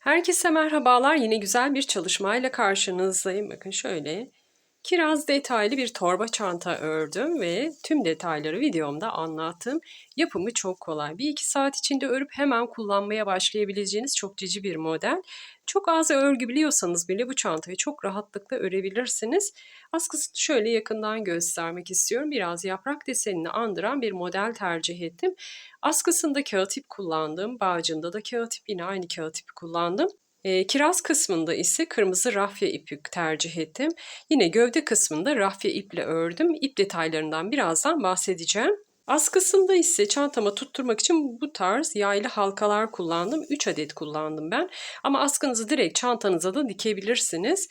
Herkese merhabalar. Yine güzel bir çalışmayla karşınızdayım. Bakın şöyle kiraz detaylı bir torba çanta ördüm ve tüm detayları videomda anlattım. Yapımı çok kolay. 1-2 saat içinde örüp hemen kullanmaya başlayabileceğiniz çok cici bir model. Çok az örgü biliyorsanız bile bu çantayı çok rahatlıkla örebilirsiniz. Askısını şöyle yakından göstermek istiyorum. Biraz yaprak desenini andıran bir model tercih ettim. Askısında kağıt ip kullandım. Bağcığında da kağıt ip, yine aynı kağıt ipi kullandım. Kiraz kısmında ise kırmızı rafya ipi tercih ettim. Yine gövde kısmında rafya iple ördüm. İp detaylarından birazdan bahsedeceğim. Askısında ise çantama tutturmak için bu tarz yaylı halkalar kullandım. 3 adet kullandım ben. Ama askınızı direkt çantanıza da dikebilirsiniz.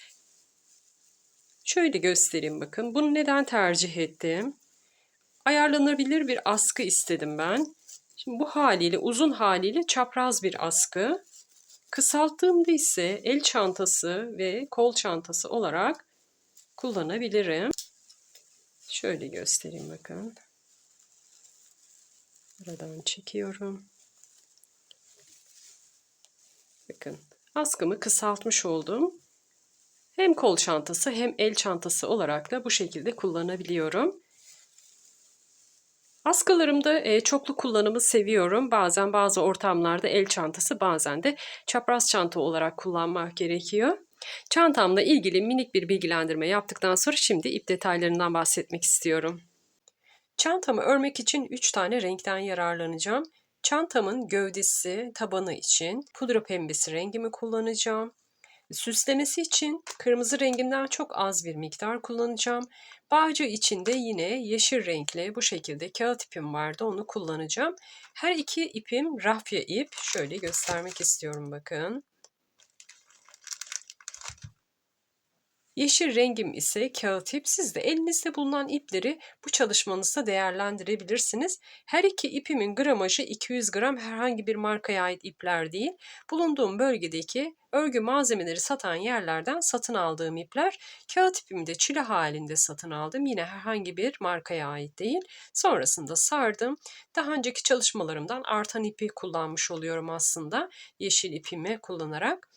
Şöyle göstereyim bakın. Bunu neden tercih ettim? Ayarlanabilir bir askı istedim ben. Şimdi bu haliyle, uzun haliyle çapraz bir askı. Kısalttığımda ise el çantası ve kol çantası olarak kullanabilirim. Şöyle göstereyim bakın. Aradan çekiyorum. Bakın askımı kısaltmış oldum. Hem kol çantası hem el çantası olarak da bu şekilde kullanabiliyorum. Askılarımda çoklu kullanımı seviyorum. Bazen bazı ortamlarda el çantası, bazen de çapraz çanta olarak kullanmak gerekiyor. Çantamla ilgili minik bir bilgilendirme yaptıktan sonra şimdi ip detaylarından bahsetmek istiyorum. Çantamı örmek için 3 tane renkten yararlanacağım. Çantamın gövdesi, tabanı için pudra pembesi rengimi kullanacağım. Süslemesi için kırmızı rengimden çok az bir miktar kullanacağım. Bağcı için de yine yeşil renkli bu şekilde kağıt ipim vardı, onu kullanacağım. Her iki ipim rafya ip. Şöyle göstermek istiyorum bakın. Yeşil rengim ise kağıt ip. Siz de elinizde bulunan ipleri bu çalışmanızda değerlendirebilirsiniz. Her iki ipimin gramajı 200 gram, herhangi bir markaya ait ipler değil. Bulunduğum bölgedeki örgü malzemeleri satan yerlerden satın aldığım ipler. Kağıt ipimi de çile halinde satın aldım. Yine herhangi bir markaya ait değil. Sonrasında sardım. Daha önceki çalışmalarımdan artan ipi kullanmış oluyorum aslında. Yeşil ipimi kullanarak.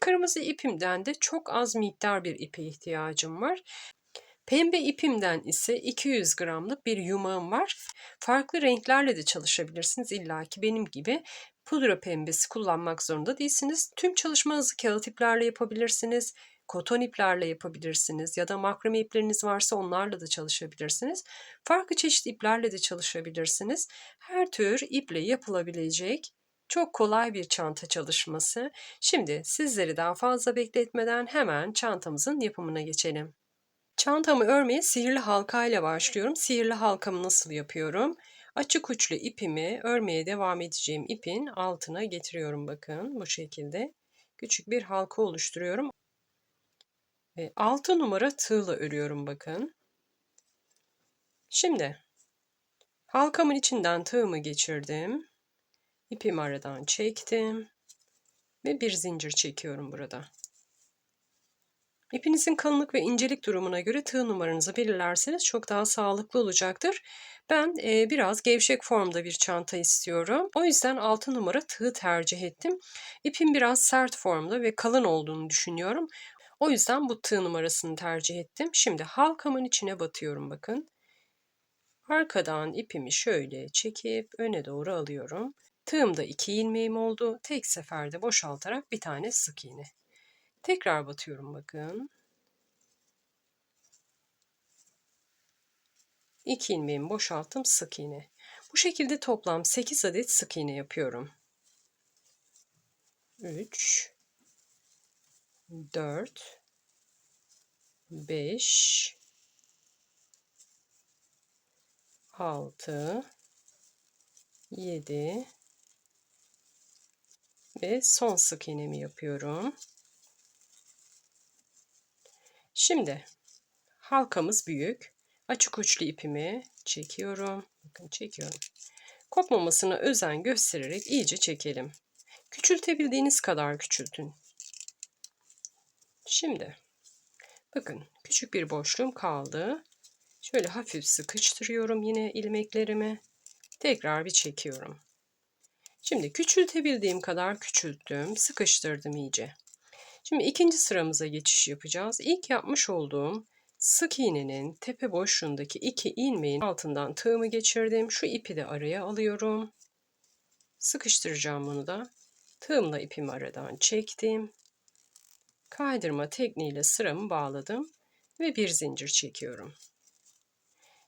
Kırmızı ipimden de çok az miktar bir ipe ihtiyacım var. Pembe ipimden ise 200 gramlık bir yumağım var. Farklı renklerle de çalışabilirsiniz. İlla ki benim gibi pudra pembesi kullanmak zorunda değilsiniz. Tüm çalışmanızı kağıt iplerle yapabilirsiniz. Koton iplerle yapabilirsiniz ya da makrame ipleriniz varsa onlarla da çalışabilirsiniz. Farklı çeşit iplerle de çalışabilirsiniz. Her tür iple yapılabilecek çok kolay bir çanta çalışması. Şimdi sizleri daha fazla bekletmeden hemen çantamızın yapımına geçelim. Çantamı örmeye sihirli halka ile başlıyorum. Sihirli halkamı nasıl yapıyorum? Açık uçlu ipimi örmeye devam edeceğim ipin altına getiriyorum bakın bu şekilde. Küçük bir halka oluşturuyorum. 6 numara tığla örüyorum bakın. Şimdi halkamın içinden tığımı geçirdim. İpimi aradan çektim ve bir zincir çekiyorum burada. İpinizin kalınlık ve incelik durumuna göre tığ numaranızı belirlerseniz çok daha sağlıklı olacaktır. Ben biraz gevşek formda bir çanta istiyorum. O yüzden 6 numara tığ tercih ettim. İpim biraz sert formda ve kalın olduğunu düşünüyorum. O yüzden bu tığ numarasını tercih ettim. Şimdi halkamın içine batıyorum bakın. Arkadan ipimi şöyle çekip öne doğru alıyorum. Tığımda 2 ilmeğim oldu. Tek seferde boşaltarak bir tane sık iğne. Tekrar batıyorum bakın. 2 ilmeğimi boşalttım, sık iğne. Bu şekilde toplam 8 adet sık iğne yapıyorum. 3 4 5 6 7 ve son sık iğnemi yapıyorum. Şimdi halkamız büyük. Açık uçlu ipimi çekiyorum. Bakın çekiyorum. Kopmamasına özen göstererek iyice çekelim. Küçültebildiğiniz kadar küçültün. Şimdi bakın küçük bir boşluğum kaldı. Şöyle hafif sıkıştırıyorum yine ilmeklerimi. Tekrar bir çekiyorum. Şimdi küçültebildiğim kadar küçülttüm, sıkıştırdım iyice. Şimdi ikinci sıramıza geçiş yapacağız. İlk yapmış olduğum sık iğnenin tepe boşluğundaki 2 ilmeğin altından tığımı geçirdim. Şu ipi de araya alıyorum. Sıkıştıracağım bunu da. Tığımla ipimi aradan çektim. Kaydırma tekniğiyle sıramı bağladım ve bir zincir çekiyorum.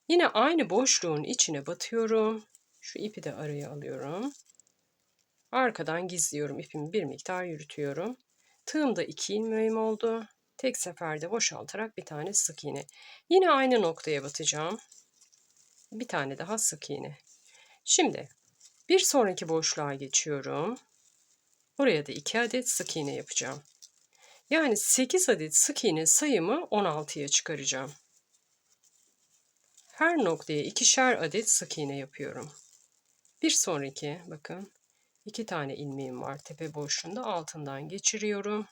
Yine aynı boşluğun içine batıyorum. Şu ipi de araya alıyorum. Arkadan gizliyorum. İpimi bir miktar yürütüyorum. Tığımda 2 ilmeğim oldu. Tek seferde boşaltarak bir tane sık iğne. Yine aynı noktaya batacağım. Bir tane daha sık iğne. Şimdi bir sonraki boşluğa geçiyorum. Oraya da 2 adet sık iğne yapacağım. Yani 8 adet sık iğne sayımı 16'ya çıkaracağım. Her noktaya 2'şer adet sık iğne yapıyorum. Bir sonraki bakın 2 tane ilmeğim var tepe boşluğunda, altından geçiriyorum.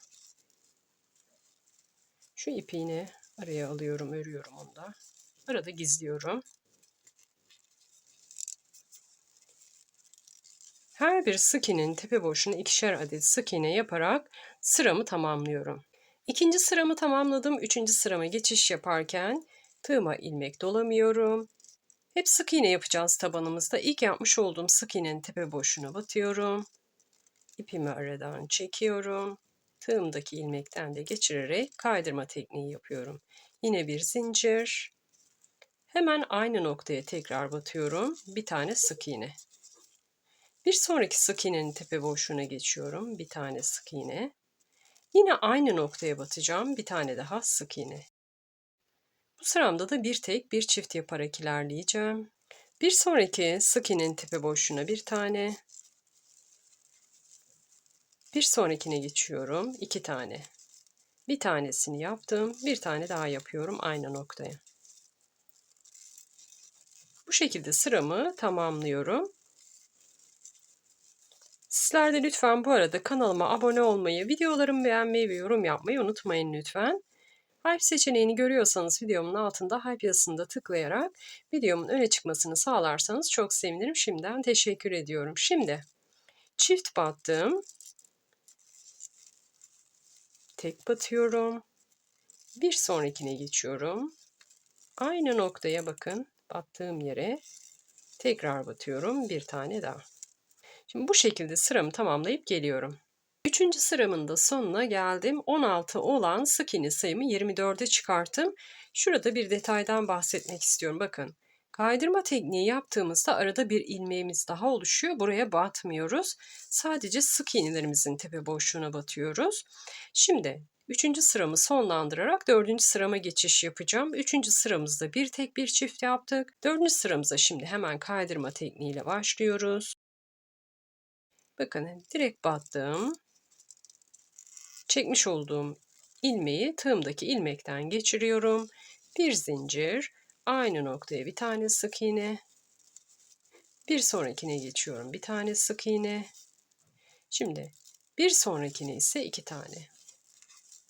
Şu ipiğini araya alıyorum, örüyorum onu da. Arada gizliyorum. Her bir sık iğnenin tepe boşluğuna 2'şer adet sık iğne yaparak sıramı tamamlıyorum. İkinci sıramı tamamladım. Üçüncü sırama geçiş yaparken tığıma ilmek dolamıyorum. Hep sık iğne yapacağız tabanımızda. İlk yapmış olduğum sık iğnenin tepe boşluğuna batıyorum. İpimi aradan çekiyorum. Tığımdaki ilmekten de geçirerek kaydırma tekniği yapıyorum. Yine bir zincir. Hemen aynı noktaya tekrar batıyorum. Bir tane sık iğne. Bir sonraki sık iğnenin tepe boşluğuna geçiyorum. Bir tane sık iğne. Yine aynı noktaya batacağım. Bir tane daha sık iğne. Bu sıramda da bir tek bir çift yaparak ilerleyeceğim. Bir sonraki sık iğnenin tepe boşluğuna bir tane. Bir sonrakine geçiyorum. 2 tane. Bir tanesini yaptım. Bir tane daha yapıyorum aynı noktaya. Bu şekilde sıramı tamamlıyorum. Sizler de lütfen bu arada kanalıma abone olmayı, videolarımı beğenmeyi ve yorum yapmayı unutmayın lütfen. Hype seçeneğini görüyorsanız videomun altında Hype yazısında tıklayarak videomun öne çıkmasını sağlarsanız çok sevinirim. Şimdiden teşekkür ediyorum. Şimdi çift battım. Tek batıyorum. Bir sonrakine geçiyorum. Aynı noktaya bakın, battığım yere tekrar batıyorum. Bir tane daha. Şimdi bu şekilde sıramı tamamlayıp geliyorum. Üçüncü sıramın da sonuna geldim. 16 olan sık iğne sayımı 24'e çıkarttım. Şurada bir detaydan bahsetmek istiyorum. Bakın, kaydırma tekniği yaptığımızda arada bir ilmeğimiz daha oluşuyor. Buraya batmıyoruz. Sadece sık iğnelerimizin tepe boşluğuna batıyoruz. Şimdi üçüncü sıramı sonlandırarak dördüncü sırama geçiş yapacağım. Üçüncü sıramızda bir tek bir çift yaptık. Dördüncü sıramıza şimdi hemen kaydırma tekniğiyle başlıyoruz. Bakın, direkt battım. Çekmiş olduğum ilmeği tığımdaki ilmekten geçiriyorum. Bir zincir, aynı noktaya bir tane sık iğne. Bir sonrakine geçiyorum. Bir tane sık iğne. Şimdi bir sonrakine ise 2 tane.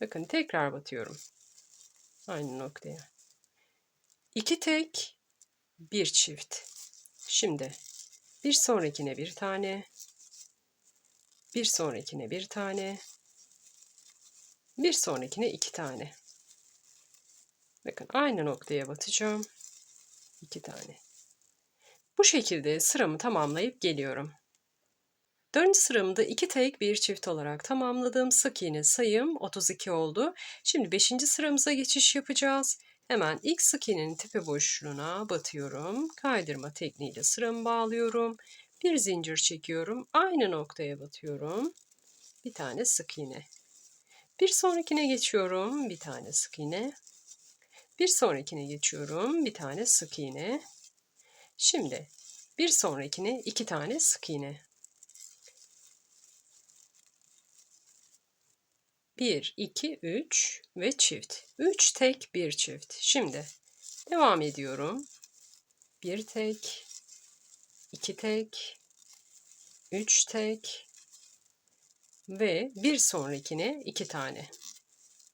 Bakın, tekrar batıyorum. Aynı noktaya. 2 tek, bir çift. Şimdi bir sonrakine bir tane. Bir sonrakine bir tane. Bir sonrakine 2 tane. Bakın, aynı noktaya batacağım. 2 tane. Bu şekilde sıramı tamamlayıp geliyorum. Dördüncü sıramda 2 tek bir çift olarak tamamladım. Sık iğne sayım 32 oldu. Şimdi 5. sıramıza geçiş yapacağız. Hemen ilk sık iğnenin tepe boşluğuna batıyorum. Kaydırma tekniğiyle sıramı bağlıyorum. Bir zincir çekiyorum. Aynı noktaya batıyorum. Bir tane sık iğne. Bir sonrakine geçiyorum. Bir tane sık iğne. Bir sonrakine geçiyorum. Bir tane sık iğne. Şimdi bir sonrakine 2 tane sık iğne. 1, 2, 3 ve çift. 3 tek, bir çift. Şimdi devam ediyorum. 1 tek, 2 tek, 3 tek ve bir sonrakine 2 tane.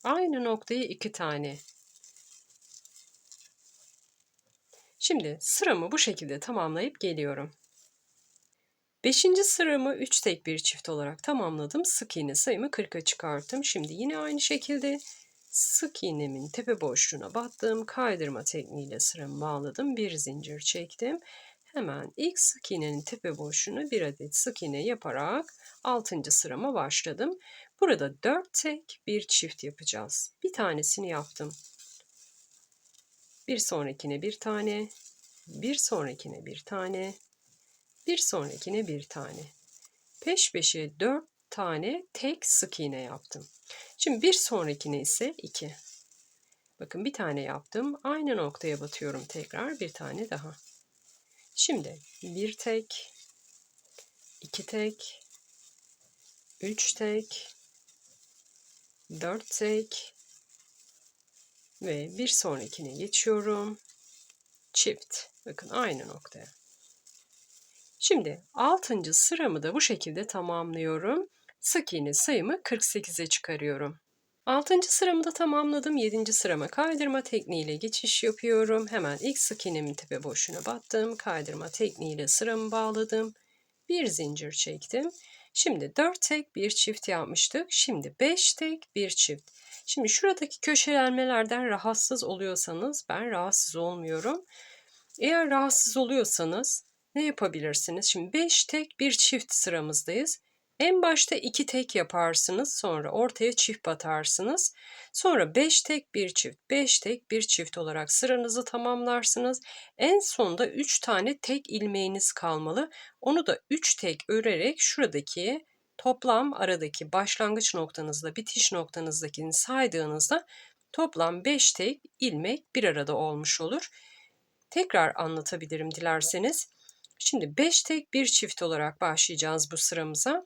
Aynı noktaya 2 tane. Şimdi sıramı bu şekilde tamamlayıp geliyorum. Beşinci sıramı 3 tek bir çift olarak tamamladım. Sık iğne sayımı 40'a çıkarttım. Şimdi yine aynı şekilde sık iğnemin tepe boşluğuna battım. Kaydırma tekniğiyle sıramı bağladım. Bir zincir çektim. Hemen ilk sık iğnenin tepe boşluğuna bir adet sık iğne yaparak 6. sırama başladım. Burada 4 tek bir çift yapacağız. Bir tanesini yaptım. Bir sonrakine bir tane, bir sonrakine bir tane, bir sonrakine bir tane. Peş peşe 4 tane tek sık iğne yaptım. Şimdi bir sonrakine ise 2. Bakın bir tane yaptım. Aynı noktaya batıyorum tekrar bir tane daha. Şimdi bir tek, 2 tek, 3 tek, 4 tek ve bir sonrakine geçiyorum. Çift. Bakın aynı noktaya. Şimdi 6. sıramı da bu şekilde tamamlıyorum. Sık iğne sayımı 48'e çıkarıyorum. 6. sıramı da tamamladım. 7. sırama kaydırma tekniğiyle geçiş yapıyorum. Hemen ilk sık iğnemin tepe boşluğuna battım. Kaydırma tekniğiyle sıramı bağladım. Bir zincir çektim. Şimdi 4 tek bir çift yapmıştık. Şimdi 5 tek bir çift. Şimdi şuradaki köşelenmelerden rahatsız oluyorsanız ben rahatsız olmuyorum. Eğer rahatsız oluyorsanız ne yapabilirsiniz? Şimdi 5 tek bir çift sıramızdayız. En başta 2 tek yaparsınız, sonra ortaya çift batarsınız. Sonra 5 tek bir çift, 5 tek bir çift olarak sıranızı tamamlarsınız. En sonda 3 tane tek ilmeğiniz kalmalı. Onu da 3 tek örerek şuradaki toplam aradaki başlangıç noktanızla bitiş noktanızdakini saydığınızda toplam 5 tek ilmek bir arada olmuş olur. Tekrar anlatabilirim dilerseniz. Şimdi 5 tek bir çift olarak başlayacağız bu sıramıza.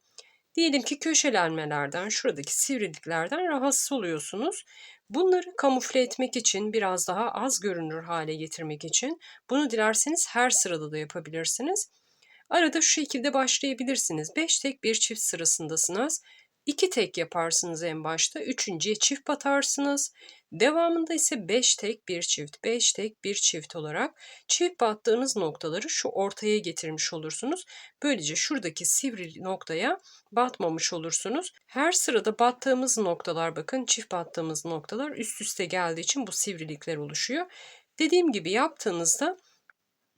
Diyelim ki köşelenmelerden, şuradaki sivriliklerden rahatsız oluyorsunuz. Bunları kamufle etmek için, biraz daha az görünür hale getirmek için bunu dilerseniz her sırada da yapabilirsiniz. Arada şu şekilde başlayabilirsiniz. 5 tek bir çift sırasındasınız. 2 tek yaparsınız en başta. Üçüncüye çift batarsınız. Devamında ise 5 tek bir çift, 5 tek bir çift olarak çift battığınız noktaları şu ortaya getirmiş olursunuz. Böylece şuradaki sivri noktaya batmamış olursunuz. Her sırada battığımız noktalar, bakın çift battığımız noktalar üst üste geldiği için bu sivrilikler oluşuyor. Dediğim gibi yaptığınızda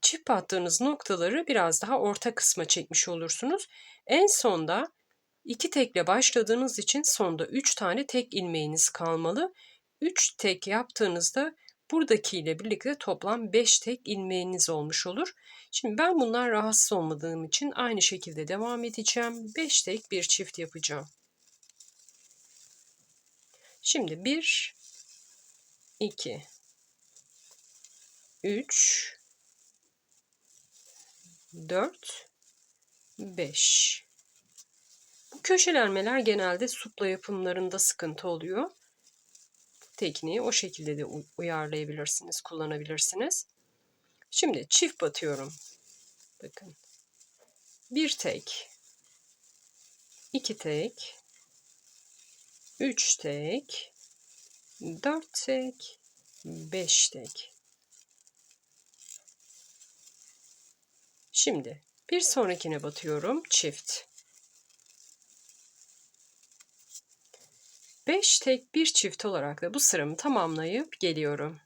çift battığınız noktaları biraz daha orta kısma çekmiş olursunuz. En sonda 2 tekle başladığınız için sonda 3 tane tek ilmeğiniz kalmalı. 3 tek yaptığınızda buradakiyle birlikte toplam 5 tek ilmeğiniz olmuş olur. Şimdi ben bundan rahatsız olmadığım için aynı şekilde devam edeceğim. 5 tek bir çift yapacağım. Şimdi 1, 2, 3, 4, 5. Bu köşelenmeler genelde supla yapımlarında sıkıntı oluyor. Tekniği o şekilde de uyarlayabilirsiniz, kullanabilirsiniz. Şimdi çift batıyorum. Bakın. Bir tek, 2 tek, 3 tek, 4 tek, 5 tek. Şimdi bir sonrakine batıyorum. Çift. 5 tek bir çift olarak da bu sıramı tamamlayıp geliyorum.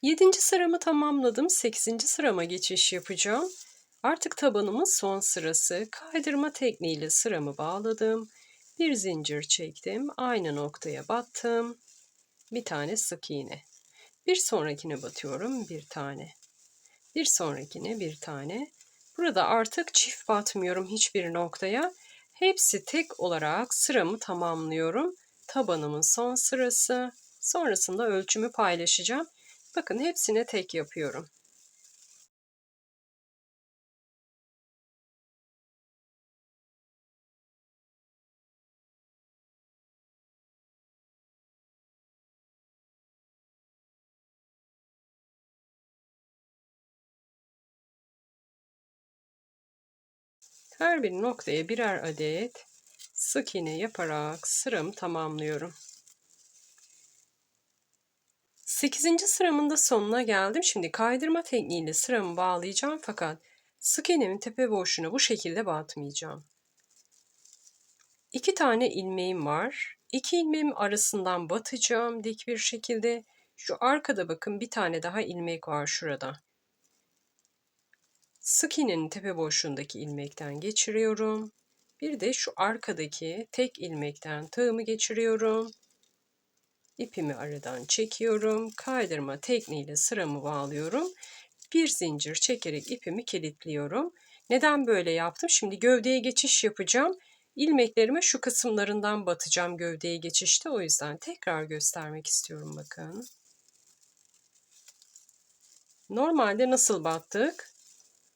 7. sıramı tamamladım. 8. sırama geçiş yapacağım. Artık tabanımın son sırası. Kaydırma tekniğiyle sıramı bağladım. Bir zincir çektim. Aynı noktaya battım. Bir tane sık iğne. Bir sonrakine batıyorum. Bir tane. Bir sonrakine bir tane. Burada artık çift batmıyorum hiçbir noktaya. Hepsi tek olarak sıramı tamamlıyorum. Tabanımın son sırası. Sonrasında ölçümü paylaşacağım. Bakın hepsine tek yapıyorum. Her bir noktaya birer adet sık iğne yaparak sıramı tamamlıyorum. 8. sıramın da sonuna geldim. Şimdi kaydırma tekniğiyle sıramı bağlayacağım fakat Sık iğnemin tepe boşluğuna bu şekilde batmayacağım. 2 tane ilmeğim var. 2 ilmeğim arasından batacağım dik bir şekilde. Şu arkada bakın bir tane daha ilmek var şurada. Sık iğnenin tepe boşluğundaki ilmekten geçiriyorum. Bir de şu arkadaki tek ilmekten tığımı geçiriyorum. İpimi aradan çekiyorum. Kaydırma tekniğiyle sıramı bağlıyorum. Bir zincir çekerek ipimi kilitliyorum. Neden böyle yaptım? Şimdi gövdeye geçiş yapacağım. İlmeklerime şu kısımlarından batacağım gövdeye geçişte. O yüzden tekrar göstermek istiyorum bakın. Normalde nasıl battık?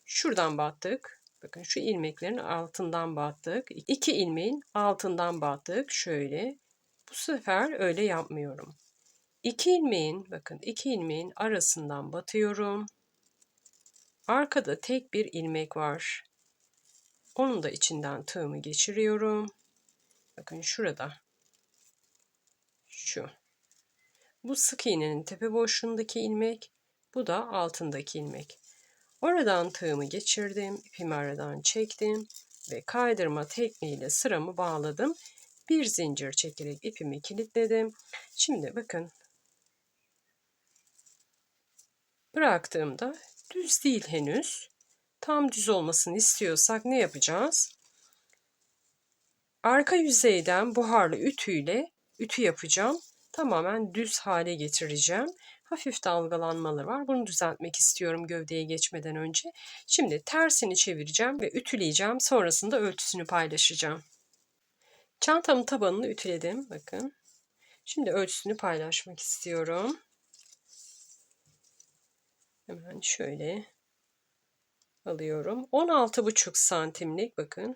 Şuradan battık. Bakın şu ilmeklerin altından battık. 2 ilmeğin altından battık. Şöyle. Bu sefer öyle yapmıyorum. 2 ilmeğin, bakın 2 ilmeğin arasından batıyorum. Arkada tek bir ilmek var. Onun da içinden tığımı geçiriyorum. Bakın şurada. Şu. Bu sık iğnenin tepe boşluğundaki ilmek. Bu da altındaki ilmek. Oradan tığımı geçirdim. İpimi aradan çektim. Ve kaydırma tekniğiyle sıramı bağladım. Bir zincir çekerek ipimi kilitledim. Şimdi bakın. Bıraktığımda düz değil henüz. Tam düz olmasını istiyorsak ne yapacağız? Arka yüzeyden buharlı ütüyle ütü yapacağım. Tamamen düz hale getireceğim. Hafif dalgalanmaları var. Bunu düzeltmek istiyorum gövdeye geçmeden önce. Şimdi tersini çevireceğim ve ütüleyeceğim. Sonrasında ölçüsünü paylaşacağım. Çantamın tabanını ütüledim. Bakın. Şimdi ölçüsünü paylaşmak istiyorum. Hemen şöyle alıyorum. 16,5 santimlik bakın.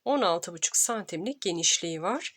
16,5 santimlik genişliği var.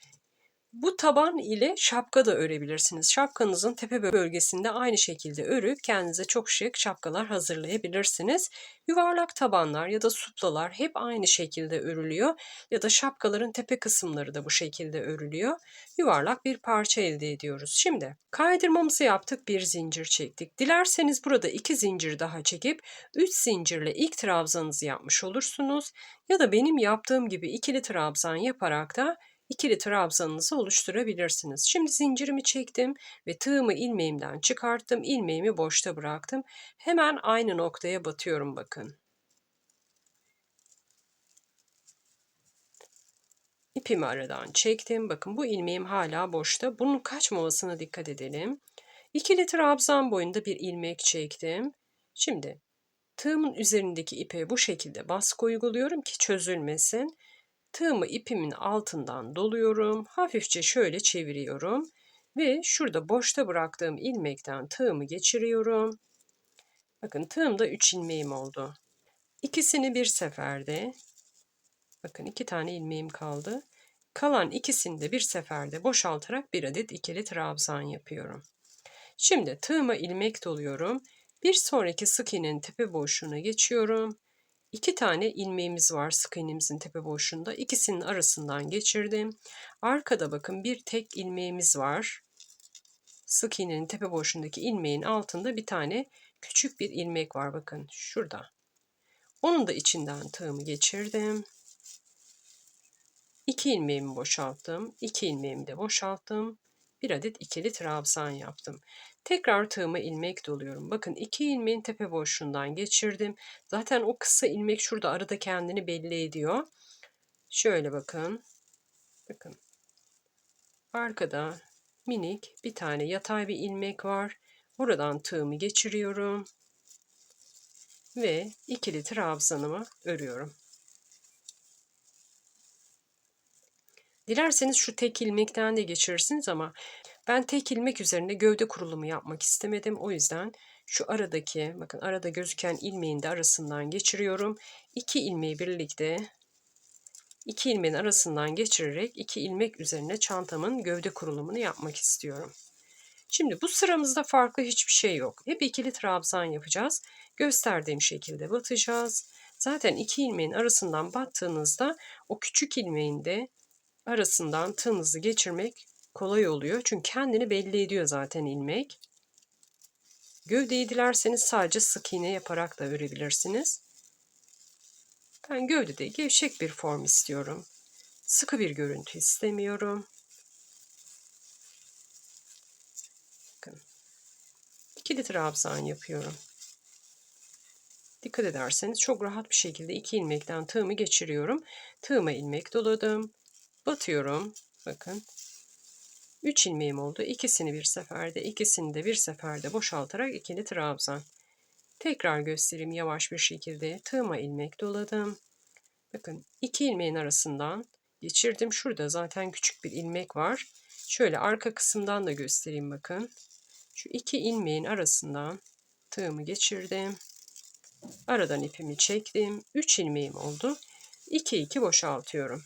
Bu taban ile şapka da örebilirsiniz. Şapkanızın tepe bölgesinde aynı şekilde örüp kendinize çok şık şapkalar hazırlayabilirsiniz. Yuvarlak tabanlar ya da suplalar hep aynı şekilde örülüyor ya da şapkaların tepe kısımları da bu şekilde örülüyor. Yuvarlak bir parça elde ediyoruz. Şimdi kaydırmamızı yaptık, bir zincir çektik. Dilerseniz burada 2 zincir daha çekip 3 zincirle ilk trabzanınızı yapmış olursunuz. Ya da benim yaptığım gibi ikili trabzan yaparak da İkili trabzanınızı oluşturabilirsiniz. Şimdi zincirimi çektim ve tığımı ilmeğimden çıkarttım. İlmeğimi boşta bıraktım. Hemen aynı noktaya batıyorum bakın. İpimi aradan çektim. Bakın bu ilmeğim hala boşta. Bunun kaçmamasına dikkat edelim. İkili trabzan boyunda bir ilmek çektim. Şimdi tığımın üzerindeki ipe bu şekilde baskı uyguluyorum ki çözülmesin. Tığımı ipimin altından doluyorum. Hafifçe şöyle çeviriyorum. Ve şurada boşta bıraktığım ilmekten tığımı geçiriyorum. Bakın tığımda 3 ilmeğim oldu. İkisini bir seferde, bakın 2 tane ilmeğim kaldı. Kalan ikisini de bir seferde boşaltarak bir adet ikili trabzan yapıyorum. Şimdi tığıma ilmek doluyorum. Bir sonraki sık iğnenin tepe boşluğuna geçiyorum. 2 tane ilmeğimiz var sık iğnemizin tepe boşluğunda. İkisinin arasından geçirdim. Arkada bakın bir tek ilmeğimiz var. Sık iğnenin tepe boşluğundaki ilmeğin altında bir tane küçük bir ilmek var bakın şurada. Onun da içinden tığımı geçirdim. 2 ilmeğimi boşalttım. 2 ilmeğimi de boşalttım. Bir adet ikili trabzan yaptım. Tekrar tığıma ilmek doluyorum. Bakın 2 ilmeğin tepe boşluğundan geçirdim. Zaten o kısa ilmek şurada arada kendini belli ediyor. Şöyle bakın. Bakın. Arkada minik bir tane yatay bir ilmek var. Oradan tığımı geçiriyorum. Ve ikili trabzanımı örüyorum. Dilerseniz şu tek ilmekten de geçirirsiniz ama ben tek ilmek üzerinde gövde kurulumu yapmak istemedim. O yüzden şu aradaki, bakın arada gözüken ilmeğin de arasından geçiriyorum. 2 ilmeği birlikte 2 ilmeğin arasından geçirerek 2 ilmek üzerine çantamın gövde kurulumunu yapmak istiyorum. Şimdi bu sıramızda farklı hiçbir şey yok. Hep ikili trabzan yapacağız. Gösterdiğim şekilde batacağız. Zaten 2 ilmeğin arasından battığınızda o küçük ilmeğin de arasından tığınızı geçirmek kolay oluyor. Çünkü kendini belli ediyor zaten ilmek. Gövdeyi dilerseniz sadece sık iğne yaparak da örebilirsiniz. Ben gövdede gevşek bir form istiyorum. Sıkı bir görüntü istemiyorum. Bakın. İkili trabzan yapıyorum. Dikkat ederseniz çok rahat bir şekilde 2 ilmekten tığımı geçiriyorum. Tığıma ilmek doladım. Batıyorum. Bakın. 3 ilmeğim oldu. İkisini bir seferde, ikisini de bir seferde boşaltarak ikili trabzan. Tekrar göstereyim yavaş bir şekilde. Tığıma ilmek doladım. Bakın 2 ilmeğin arasından geçirdim. Şurada zaten küçük bir ilmek var. Şöyle arka kısımdan da göstereyim bakın. Şu 2 ilmeğin arasından tığımı geçirdim. Aradan ipimi çektim. 3 ilmeğim oldu. 2 2 boşaltıyorum.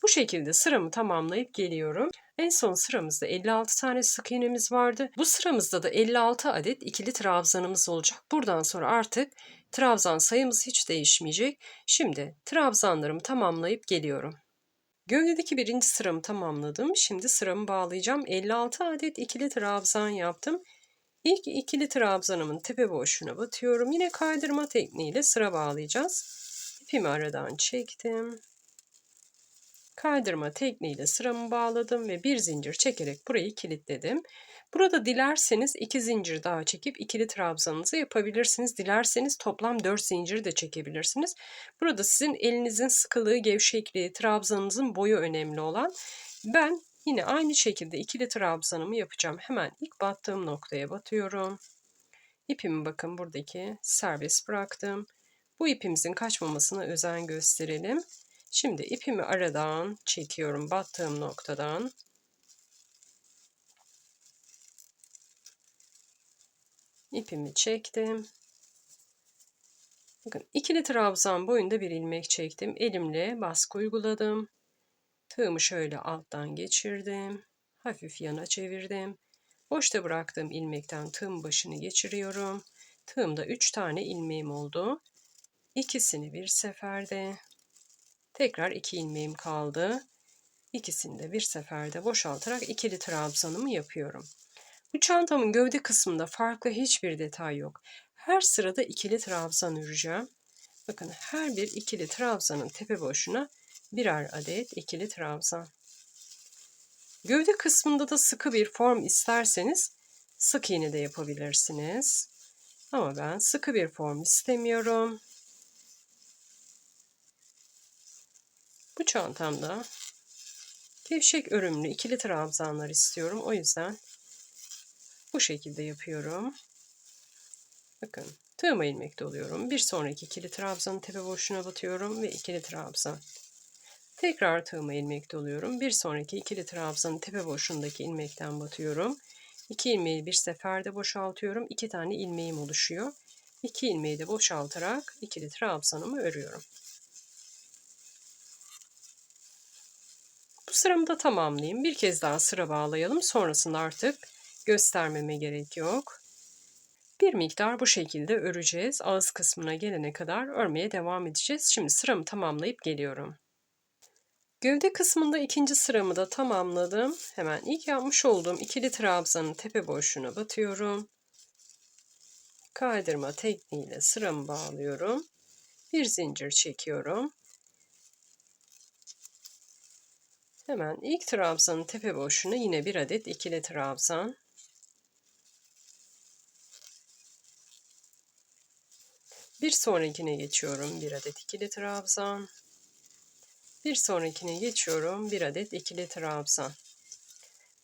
Bu şekilde sıramı tamamlayıp geliyorum. En son sıramızda 56 tane sık iğnemiz vardı. Bu sıramızda da 56 adet ikili trabzanımız olacak. Buradan sonra artık trabzan sayımız hiç değişmeyecek. Şimdi trabzanlarımı tamamlayıp geliyorum. Gövdedeki birinci sıramı tamamladım. Şimdi sıramı bağlayacağım. 56 adet ikili trabzan yaptım. İlk ikili trabzanımın tepe boşluğuna batıyorum. Yine kaydırma tekniğiyle sıra bağlayacağız. İpimi aradan çektim. Kaydırma tekniğiyle sıramı bağladım ve bir zincir çekerek burayı kilitledim. Burada dilerseniz 2 zincir daha çekip ikili trabzanınızı yapabilirsiniz. Dilerseniz toplam 4 zincir de çekebilirsiniz. Burada sizin elinizin sıkılığı, gevşekliği, trabzanınızın boyu önemli olan. Ben yine aynı şekilde ikili trabzanımı yapacağım. Hemen ilk battığım noktaya batıyorum. İpimi bakın buradaki serbest bıraktım. Bu ipimizin kaçmamasına özen gösterelim. Şimdi ipimi aradan çekiyorum battığım noktadan. İpimi çektim. Bakın ikili trabzan boyunda bir ilmek çektim. Elimle baskı uyguladım. Tığımı şöyle alttan geçirdim. Hafif yana çevirdim. Boşta bıraktığım ilmekten tığım başını geçiriyorum. Tığımda 3 tane ilmeğim oldu. İkisini bir seferde. Tekrar 2 ilmeğim kaldı. İkisini de bir seferde boşaltarak ikili trabzanımı yapıyorum. Bu çantamın gövde kısmında farklı hiçbir detay yok. Her sırada ikili trabzan öreceğim. Bakın her bir ikili trabzanın tepe boşuna birer adet ikili trabzan. Gövde kısmında da sıkı bir form isterseniz sık iğne de yapabilirsiniz. Ama ben sıkı bir form istemiyorum. Bu çantamda gevşek örümlü ikili trabzanlar istiyorum. O yüzden bu şekilde yapıyorum. Bakın tığıma ilmek doluyorum. Bir sonraki ikili trabzanın tepe boşluğuna batıyorum ve ikili trabzan. Tekrar tığıma ilmek doluyorum. Bir sonraki ikili trabzanın tepe boşluğundaki ilmekten batıyorum. 2 ilmeği bir seferde boşaltıyorum. 2 tane ilmeğim oluşuyor. 2 ilmeği de boşaltarak ikili trabzanımı örüyorum. Bu sıramı da tamamlayayım. Bir kez daha sıra bağlayalım. Sonrasında artık göstermeme gerek yok. Bir miktar bu şekilde öreceğiz. Ağız kısmına gelene kadar örmeye devam edeceğiz. Şimdi sıramı tamamlayıp geliyorum. Gövde kısmında ikinci sıramı da tamamladım. Hemen ilk yapmış olduğum ikili trabzanın tepe boşluğuna batıyorum. Kaydırma tekniğiyle sıramı bağlıyorum. Bir zincir çekiyorum. Hemen ilk trabzanın tepe boşluğuna yine bir adet ikili trabzan. Bir sonrakine geçiyorum. Bir adet ikili trabzan. Bir sonrakine geçiyorum. Bir adet ikili trabzan.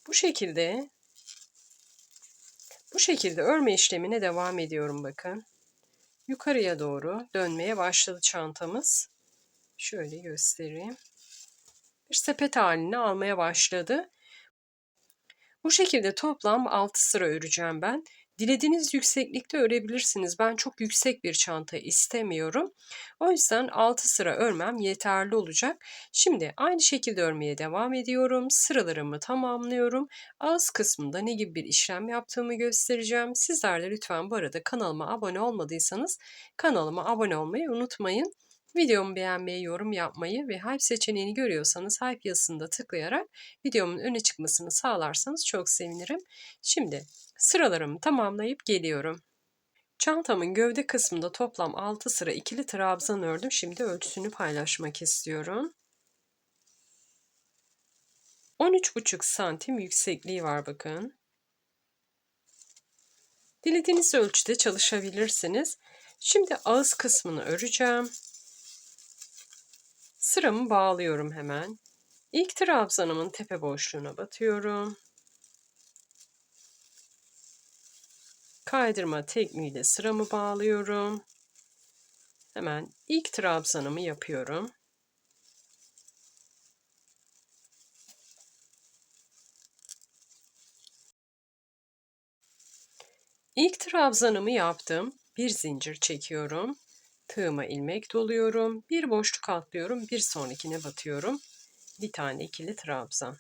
Bu şekilde örme işlemine devam ediyorum bakın. Yukarıya doğru dönmeye başladı çantamız. Şöyle göstereyim. Bir sepet halini almaya başladı. Bu şekilde toplam 6 sıra öreceğim ben. Dilediğiniz yükseklikte örebilirsiniz. Ben çok yüksek bir çanta istemiyorum. O yüzden 6 sıra örmem yeterli olacak. Şimdi aynı şekilde örmeye devam ediyorum. Sıralarımı tamamlıyorum. Ağız kısmında ne gibi bir işlem yaptığımı göstereceğim. Sizler de lütfen bu arada kanalıma abone olmadıysanız kanalıma abone olmayı unutmayın. Videomu beğenmeyi, yorum yapmayı ve Hype seçeneğini görüyorsanız Hype yazısında tıklayarak videomun öne çıkmasını sağlarsanız çok sevinirim. Şimdi sıralarımı tamamlayıp geliyorum. Çantamın gövde kısmında toplam 6 sıra ikili trabzan ördüm. Şimdi ölçüsünü paylaşmak istiyorum. 13,5 santim yüksekliği var bakın. Dilediğiniz ölçüde çalışabilirsiniz. Şimdi ağız kısmını öreceğim. Sıramı bağlıyorum hemen. İlk trabzanımın tepe boşluğuna batıyorum. Kaydırma tekniğiyle sıramı bağlıyorum. Hemen ilk trabzanımı yapıyorum. İlk trabzanımı yaptım. Bir zincir çekiyorum. Tığıma ilmek doluyorum. Bir boşluk atlıyorum. Bir sonrakine batıyorum. Bir tane ikili trabzan.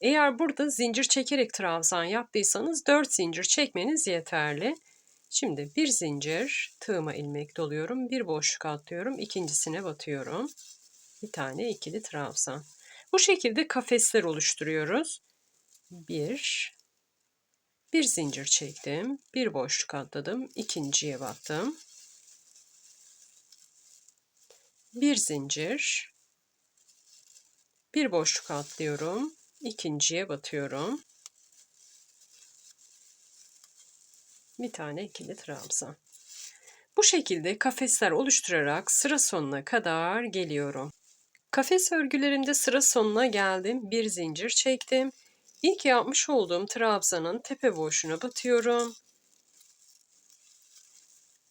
Eğer burada zincir çekerek trabzan yaptıysanız 4 zincir çekmeniz yeterli. Şimdi bir zincir, tığıma ilmek doluyorum. Bir boşluk atlıyorum. İkincisine batıyorum. Bir tane ikili trabzan. Bu şekilde kafesler oluşturuyoruz. Bir zincir çektim, bir boşluk atladım, ikinciye battım. Bir zincir, bir boşluk atlıyorum, ikinciye batıyorum. Bir tane ikili trabzan. Bu şekilde kafesler oluşturarak sıra sonuna kadar geliyorum. Kafes örgülerimde sıra sonuna geldim. Bir zincir çektim. İlk yapmış olduğum trabzanın tepe boşluğuna batıyorum.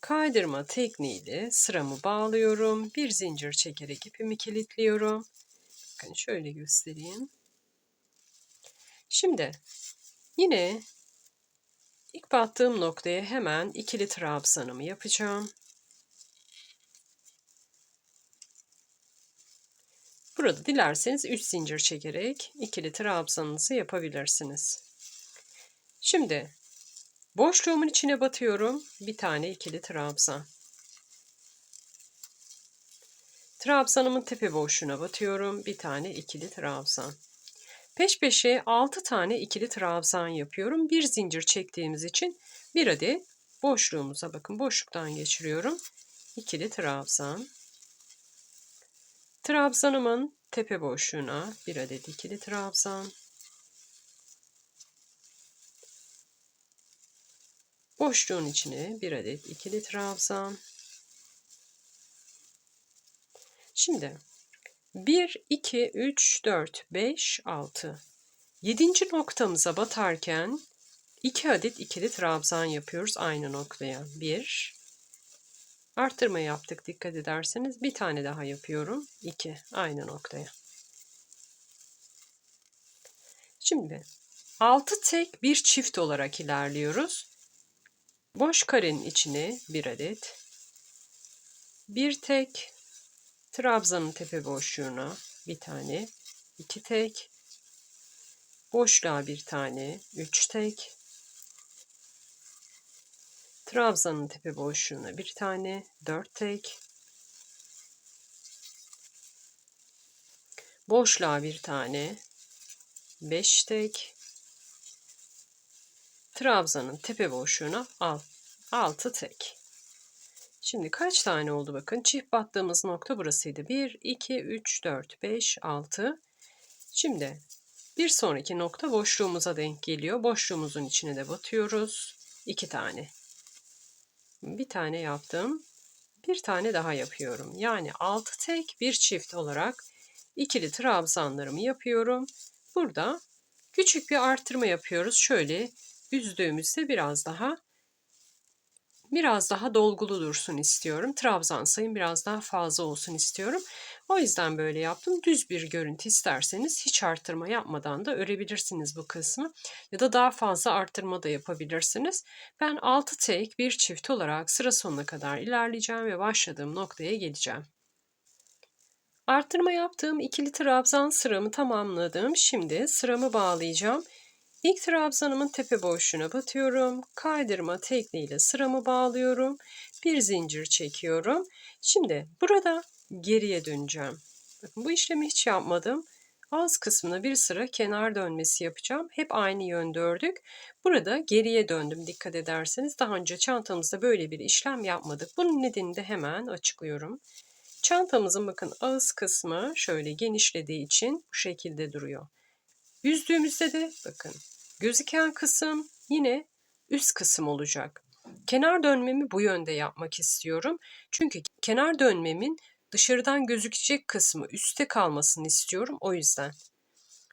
Kaydırma tekniğiyle sıramı bağlıyorum. Bir zincir çekerek ipimi kilitliyorum. Bakın şöyle göstereyim. Şimdi yine ilk battığım noktaya hemen ikili trabzanımı yapacağım. Burada dilerseniz 3 zincir çekerek ikili trabzanınızı yapabilirsiniz. Şimdi boşluğumun içine batıyorum. Bir tane ikili trabzan. Trabzanımın tepe boşluğuna batıyorum. Bir tane ikili trabzan. Peş peşe 6 tane ikili trabzan yapıyorum. Bir zincir çektiğimiz için bir adet boşluğumuza bakın boşluktan geçiriyorum. İkili trabzan. Trabzanımın tepe boşluğuna bir adet ikili trabzan. Boşluğun içine bir adet ikili trabzan. Şimdi 1, 2, 3, 4, 5, 6. 7. noktamıza batarken 2 adet ikili trabzan yapıyoruz aynı noktaya. 1, artırma yaptık dikkat ederseniz. Bir tane daha yapıyorum. 2, aynı noktaya. Şimdi 6 tek bir çift olarak ilerliyoruz. Boş karenin içine bir adet, bir tek, trabzanın tepe boşluğuna bir tane, 2 tek, boşluğa bir tane, 3 tek, trabzanın tepe boşluğuna bir tane, 4 tek, boşluğa bir tane, 5 tek, trabzanın tepe boşluğuna 6 tek. Şimdi kaç tane oldu bakın. Çift battığımız nokta burasıydı. 1, 2, 3, 4, 5, 6. Şimdi bir sonraki nokta boşluğumuza denk geliyor. Boşluğumuzun içine de batıyoruz. 2 tane. Bir tane yaptım. Bir tane daha yapıyorum. Yani 6 tek bir çift olarak ikili trabzanlarımı yapıyorum. Burada küçük bir artırma yapıyoruz. Şöyle üzdüğümüzde biraz daha dolgulu dursun istiyorum. Trabzan sayım biraz daha fazla olsun istiyorum. O yüzden böyle yaptım. Düz bir görüntü isterseniz hiç artırma yapmadan da örebilirsiniz bu kısmı. Ya da daha fazla artırma da yapabilirsiniz. Ben 6 tek bir çift olarak sıra sonuna kadar ilerleyeceğim ve başladığım noktaya geleceğim. Artırma yaptığım ikili trabzan sıramı tamamladım. Şimdi sıramı bağlayacağım. İlk trabzanımın tepe boşluğuna batıyorum. Kaydırma tekniğiyle sıramı bağlıyorum. Bir zincir çekiyorum. Şimdi burada geriye döneceğim. Bakın bu işlemi hiç yapmadım. Ağız kısmına bir sıra kenar dönmesi yapacağım. Hep aynı yönde ördük. Burada geriye döndüm dikkat ederseniz. Daha önce çantamızda böyle bir işlem yapmadık. Bunun nedenini de hemen açıklıyorum. Çantamızın bakın ağız kısmı şöyle genişlediği için bu şekilde duruyor. Yüzdüğümüzde de bakın gözüken kısım yine üst kısım olacak. Kenar dönmemi bu yönde yapmak istiyorum. Çünkü kenar dönmemin dışarıdan gözükecek kısmı üstte kalmasını istiyorum o yüzden.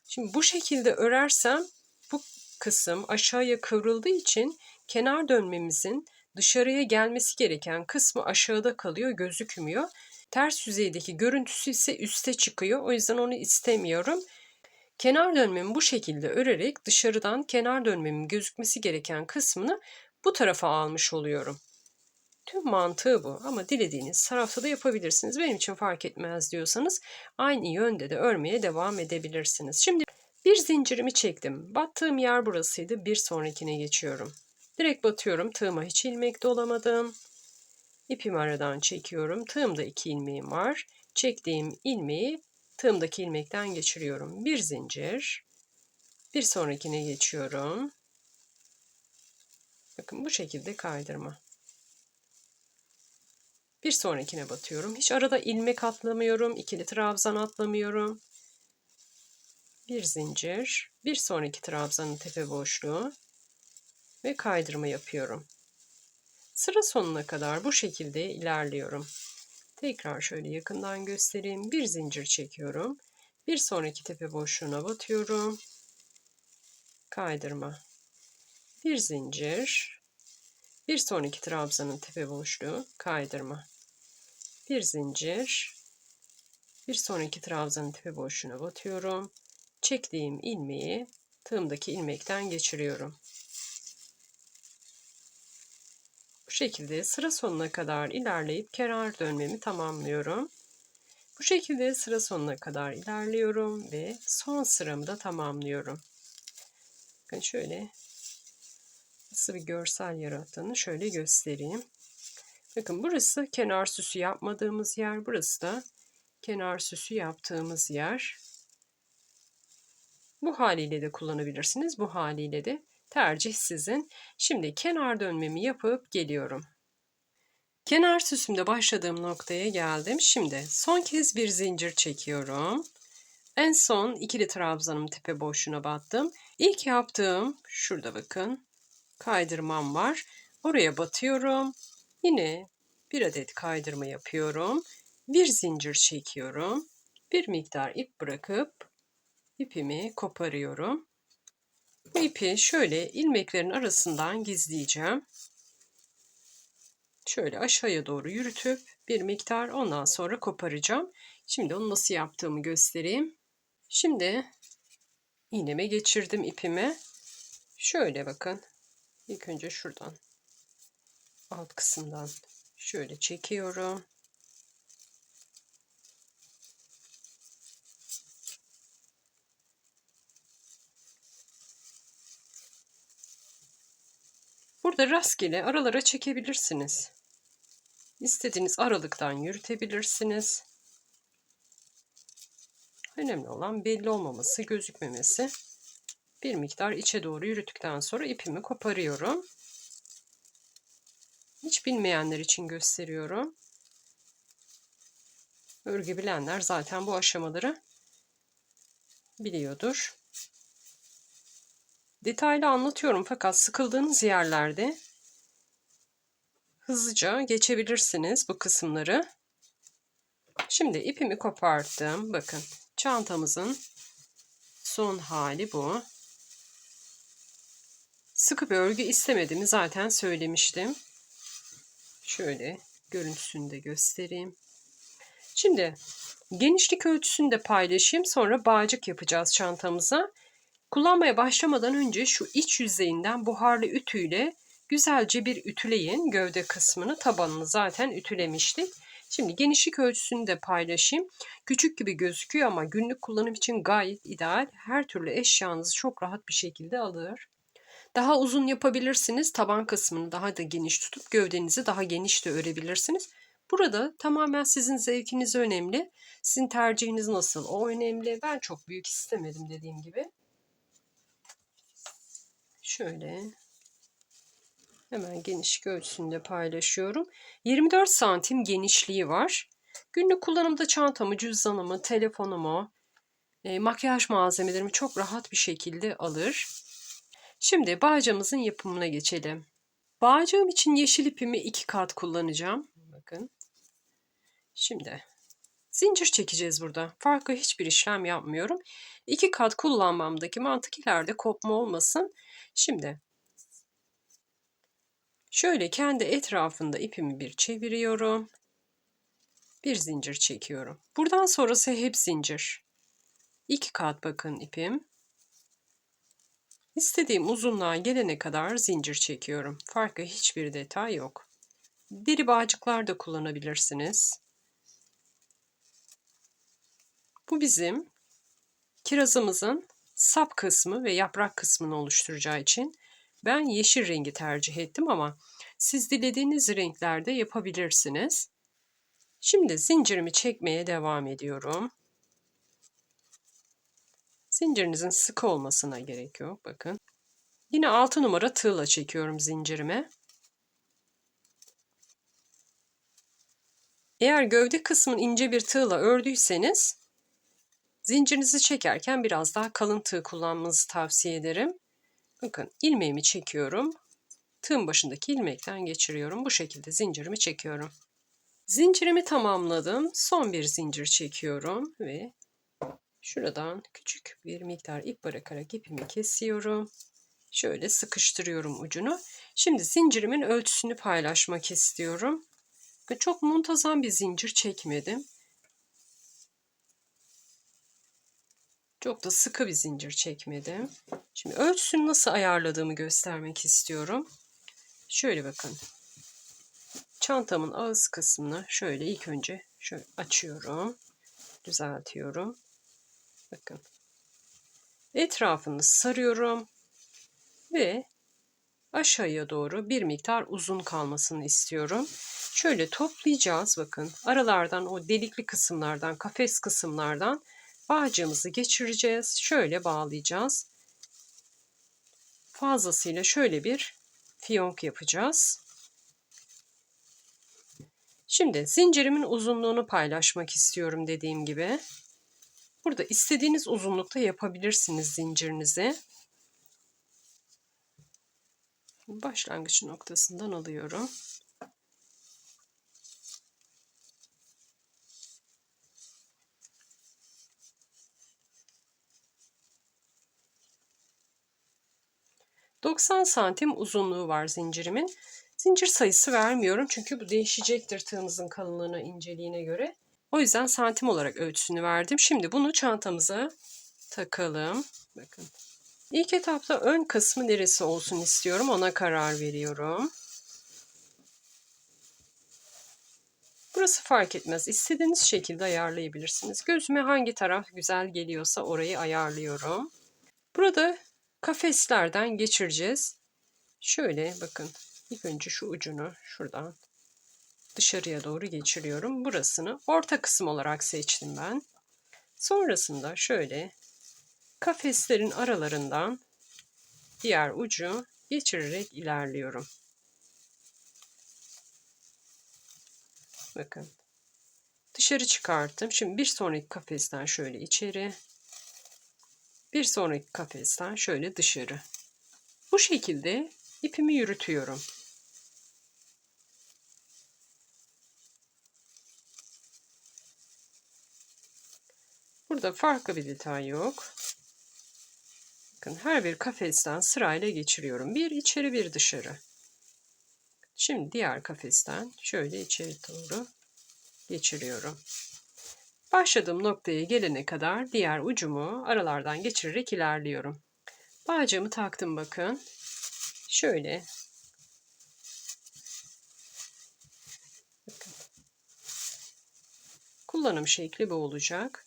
Şimdi bu şekilde örersem bu kısım aşağıya kıvrıldığı için kenar dönmemizin dışarıya gelmesi gereken kısmı aşağıda kalıyor, gözükmüyor. Ters yüzeydeki görüntüsü ise üste çıkıyor. O yüzden onu istemiyorum. Kenar dönmemi bu şekilde örerek dışarıdan kenar dönmemin gözükmesi gereken kısmını bu tarafa almış oluyorum. Tüm mantığı bu ama dilediğiniz tarafta da yapabilirsiniz. Benim için fark etmez diyorsanız aynı yönde de örmeye devam edebilirsiniz. Şimdi bir zincirimi çektim. Battığım yer burasıydı. Bir sonrakine geçiyorum. Direkt batıyorum. Tığıma hiç ilmek dolamadım. İpimi aradan çekiyorum. Tığımda 2 ilmeğim var. Çektiğim ilmeği tığımdaki ilmekten geçiriyorum. Bir zincir. Bir sonrakine geçiyorum. Bakın bu şekilde kaydırma. Bir sonrakine batıyorum. Hiç arada ilmek atlamıyorum. İkili trabzan atlamıyorum. Bir zincir. Bir sonraki trabzanın tepe boşluğu. Ve kaydırma yapıyorum. Sıra sonuna kadar bu şekilde ilerliyorum. Tekrar şöyle yakından göstereyim. Bir zincir çekiyorum. Bir sonraki tepe boşluğuna batıyorum. Kaydırma. Bir zincir. Bir sonraki trabzanın tepe boşluğu. Kaydırma. Bir zincir. Bir sonraki trabzanın tepe boşluğuna batıyorum. Çektiğim ilmeği tığımdaki ilmekten geçiriyorum. Bu şekilde sıra sonuna kadar ilerleyip kenar dönmemi tamamlıyorum. Bu şekilde sıra sonuna kadar ilerliyorum ve son sıramı da tamamlıyorum. Bakın şöyle nasıl bir görsel yarattığını şöyle göstereyim. Bakın burası kenar süsü yapmadığımız yer. Burası da kenar süsü yaptığımız yer. Bu haliyle de kullanabilirsiniz. Bu haliyle de tercih sizin. Şimdi kenar dönmemi yapıp geliyorum. Kenar süsümde başladığım noktaya geldim. Şimdi son kez bir zincir çekiyorum. En son ikili trabzanım tepe boşluğuna battım. İlk yaptığım şurada bakın kaydırmam var. Oraya batıyorum. Yine bir adet kaydırma yapıyorum. Bir zincir çekiyorum. Bir miktar ip bırakıp ipimi koparıyorum. Bu ipi şöyle ilmeklerin arasından gizleyeceğim. Şöyle aşağıya doğru yürütüp bir miktar ondan sonra koparacağım. Şimdi onu nasıl yaptığımı göstereyim. Şimdi iğneme geçirdim ipimi. Şöyle bakın. İlk önce şuradan alt kısımdan şöyle çekiyorum. Burada rastgele aralara çekebilirsiniz. İstediğiniz aralıktan yürütebilirsiniz. Önemli olan belli olmaması, gözükmemesi. Bir miktar içe doğru yürüttükten sonra ipimi koparıyorum. Hiç bilmeyenler için gösteriyorum. Örgü bilenler zaten bu aşamaları biliyordur. Detaylı anlatıyorum fakat sıkıldığınız yerlerde hızlıca geçebilirsiniz bu kısımları. Şimdi ipimi koparttım. Bakın çantamızın son hali bu. Sıkı bir örgü istemediğimi zaten söylemiştim. Şöyle görüntüsünü de göstereyim. Şimdi genişlik ölçüsünü de paylaşayım. Sonra bağcık yapacağız çantamıza. Kullanmaya başlamadan önce şu iç yüzeyinden buharlı ütüyle güzelce bir ütüleyin. Gövde kısmını, tabanını zaten ütülemiştik. Şimdi genişlik ölçüsünü de paylaşayım. Küçük gibi gözüküyor ama günlük kullanım için gayet ideal. Her türlü eşyanızı çok rahat bir şekilde alır. Daha uzun yapabilirsiniz. Taban kısmını daha da geniş tutup gövdenizi daha geniş de örebilirsiniz. Burada tamamen sizin zevkiniz önemli. Sizin tercihiniz nasıl? O önemli. Ben çok büyük istemedim dediğim gibi. Şöyle hemen genişlik ölçüsünü de paylaşıyorum. 24 santim genişliği var. Günlük kullanımda çantamı, cüzdanımı, telefonumu, makyaj malzemelerimi çok rahat bir şekilde alır. Şimdi bağcamızın yapımına geçelim. Bağcığım için yeşil ipimi 2 kat kullanacağım. Bakın. Şimdi zincir çekeceğiz burada. Farklı hiçbir işlem yapmıyorum. 2 kat kullanmamdaki mantık ileride kopma olmasın. Şimdi şöyle kendi etrafında ipimi bir çeviriyorum. Bir zincir çekiyorum. Buradan sonrası hep zincir. 2 kat bakın ipim. İstediğim uzunluğa gelene kadar zincir çekiyorum. Farklı hiçbir detay yok. Deri bağcıklar da kullanabilirsiniz. Bu bizim kirazımızın sap kısmı ve yaprak kısmını oluşturacağı için ben yeşil rengi tercih ettim ama siz dilediğiniz renklerde yapabilirsiniz. Şimdi zincirimi çekmeye devam ediyorum. Zincirinizin sıkı olmasına gerek yok. Bakın. Yine 6 numara tığla çekiyorum zincirime. Eğer gövde kısmını ince bir tığla ördüyseniz zincirinizi çekerken biraz daha kalın tığ kullanmanızı tavsiye ederim. Bakın ilmeğimi çekiyorum. Tığın başındaki ilmekten geçiriyorum. Bu şekilde zincirimi çekiyorum. Zincirimi tamamladım. Son bir zincir çekiyorum ve şuradan küçük bir miktar ip bırakarak ipimi kesiyorum. Şöyle sıkıştırıyorum ucunu. Şimdi zincirimin ölçüsünü paylaşmak istiyorum. Çok muntazam bir zincir çekmedim. Çok da sıkı bir zincir çekmedim. Şimdi ölçüsünü nasıl ayarladığımı göstermek istiyorum. Şöyle bakın. Çantamın ağız kısmını şöyle ilk önce şöyle açıyorum. Düzeltiyorum. Bakın. Etrafını sarıyorum ve aşağıya doğru bir miktar uzun kalmasını istiyorum. Şöyle toplayacağız bakın. Aralardan o delikli kısımlardan, kafes kısımlardan bağcığımızı geçireceğiz. Şöyle bağlayacağız. Fazlasıyla şöyle bir fiyonk yapacağız. Şimdi zincirimin uzunluğunu paylaşmak istiyorum dediğim gibi. Burada istediğiniz uzunlukta yapabilirsiniz zincirinizi. Başlangıç noktasından alıyorum. ...90 santim uzunluğu var zincirimin. Zincir sayısı vermiyorum çünkü bu değişecektir tığınızın kalınlığına, inceliğine göre. O yüzden santim olarak ölçüsünü verdim. Şimdi bunu çantamıza takalım. Bakın. İlk etapta ön kısmı neresi olsun istiyorum, ona karar veriyorum. Burası fark etmez. İstediğiniz şekilde ayarlayabilirsiniz. Gözüme hangi taraf güzel geliyorsa orayı ayarlıyorum. Burada kafeslerden geçireceğiz. Şöyle bakın. İlk önce şu ucunu şuradan dışarıya doğru geçiriyorum. Burasını orta kısım olarak seçtim ben. Sonrasında şöyle kafeslerin aralarından diğer ucu geçirerek ilerliyorum. Bakın. Dışarı çıkarttım. Şimdi bir sonraki kafesten şöyle içeri. Bir sonraki kafesten şöyle dışarı. Bu şekilde ipimi yürütüyorum. Burada farklı bir detay yok. Bakın her bir kafesten sırayla geçiriyorum. Bir içeri bir dışarı. Şimdi diğer kafesten şöyle içeri doğru geçiriyorum. Başladığım noktaya gelene kadar diğer ucumu aralardan geçirerek ilerliyorum. Bağcığımı taktım bakın. Şöyle. Bakın. Kullanım şekli bu olacak.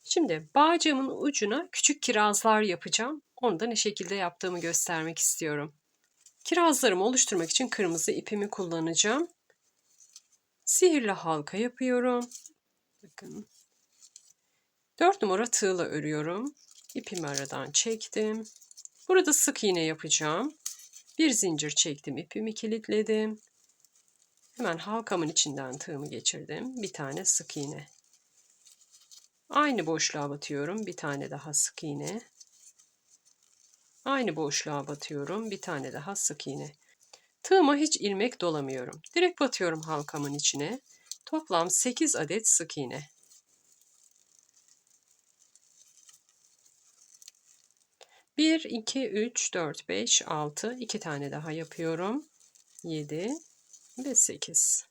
Şimdi bağcığımın ucuna küçük kirazlar yapacağım. Onu da ne şekilde yaptığımı göstermek istiyorum. Kirazlarımı oluşturmak için kırmızı ipimi kullanacağım. Sihirli halka yapıyorum. Bakın. 4 numara tığla örüyorum. İpimi aradan çektim. Burada sık iğne yapacağım. Bir zincir çektim, ipimi kilitledim. Hemen halkamın içinden tığımı geçirdim. Bir tane sık iğne. Aynı boşluğa batıyorum. Bir tane daha sık iğne. Aynı boşluğa batıyorum. Bir tane daha sık iğne. Tığıma hiç ilmek dolamıyorum. Direkt batıyorum halkamın içine. Toplam 8 adet sık iğne. 1, 2, 3, 4, 5, 6, 2 tane daha yapıyorum. 7 ve 8.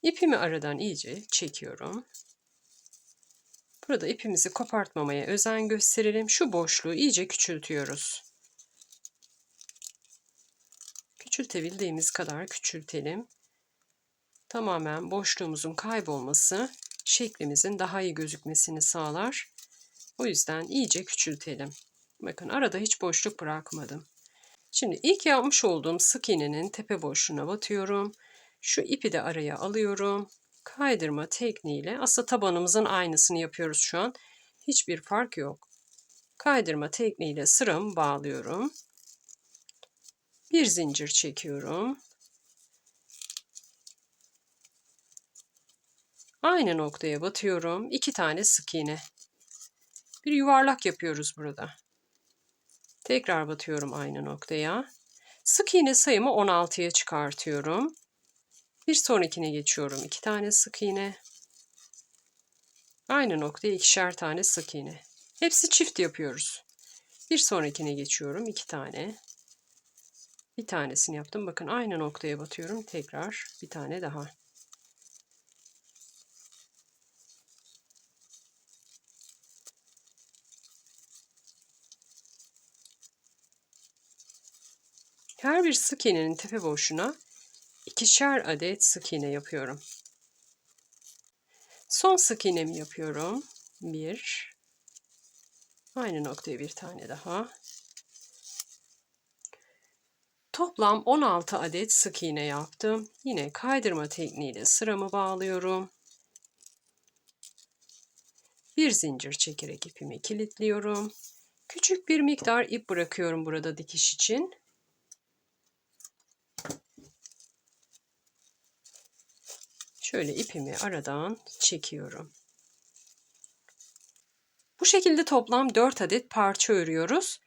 İpimi aradan iyice çekiyorum. Burada ipimizi kopartmamaya özen gösterelim. Şu boşluğu iyice küçültüyoruz. Küçültebildiğimiz kadar küçültelim. Tamamen boşluğumuzun kaybolması şeklimizin daha iyi gözükmesini sağlar. O yüzden iyice küçültelim. Bakın arada hiç boşluk bırakmadım. Şimdi ilk yapmış olduğum sık iğnenin tepe boşluğuna batıyorum. Şu ipi de araya alıyorum. Kaydırma tekniğiyle aslında tabanımızın aynısını yapıyoruz şu an. Hiçbir fark yok. Kaydırma tekniğiyle sıramı bağlıyorum. Bir zincir çekiyorum. Aynı noktaya batıyorum. 2 tane sık iğne. Bir yuvarlak yapıyoruz burada. Tekrar batıyorum aynı noktaya. Sık iğne sayımı 16'ya çıkartıyorum. Bir sonrakine geçiyorum. 2 tane sık iğne. Aynı noktaya 2'şer tane sık iğne. Hepsi çift yapıyoruz. Bir sonrakine geçiyorum. 2 tane. Bir tanesini yaptım. Bakın aynı noktaya batıyorum. Tekrar bir tane daha. Her bir sık iğnenin tepe boşluğuna 2'şer adet sık iğne yapıyorum. Son sık iğnemi yapıyorum. 1. Aynı noktaya bir tane daha. Toplam 16 adet sık iğne yaptım. Yine kaydırma tekniğiyle sıramı bağlıyorum. Bir zincir çekerek ipimi kilitliyorum. Küçük bir miktar ip bırakıyorum burada dikiş için. Şöyle ipimi aradan çekiyorum. Bu şekilde toplam 4 adet parça örüyoruz.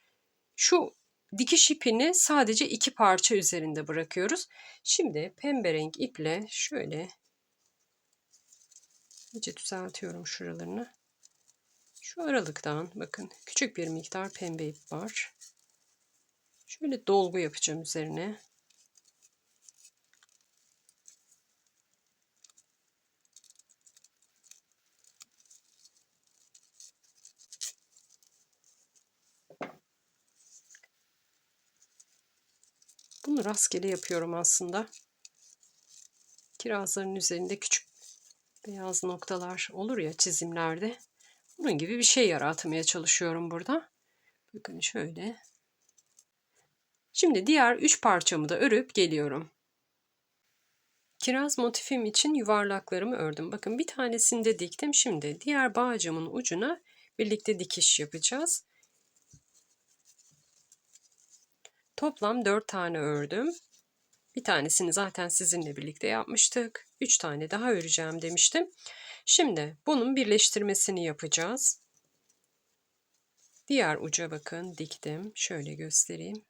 Şu dikiş ipini sadece 2 parça üzerinde bırakıyoruz. Şimdi pembe renk iple şöyle iyice düzeltiyorum şuralarını. Şu aralıktan bakın küçük bir miktar pembe ip var. Şöyle dolgu yapacağım üzerine. Bunu rastgele yapıyorum aslında. Kirazların üzerinde küçük beyaz noktalar olur ya çizimlerde. Bunun gibi bir şey yaratmaya çalışıyorum burada. Bakın şöyle. Şimdi diğer 3 parçamı da örüp geliyorum. Kiraz motifim için yuvarlaklarımı ördüm. Bakın bir tanesini de diktim. Şimdi diğer bağcığımın ucuna birlikte dikiş yapacağız. Toplam 4 tane ördüm. Bir tanesini zaten sizinle birlikte yapmıştık. 3 tane daha öreceğim demiştim. Şimdi bunun birleştirmesini yapacağız. Diğer uca bakın diktim. Şöyle göstereyim.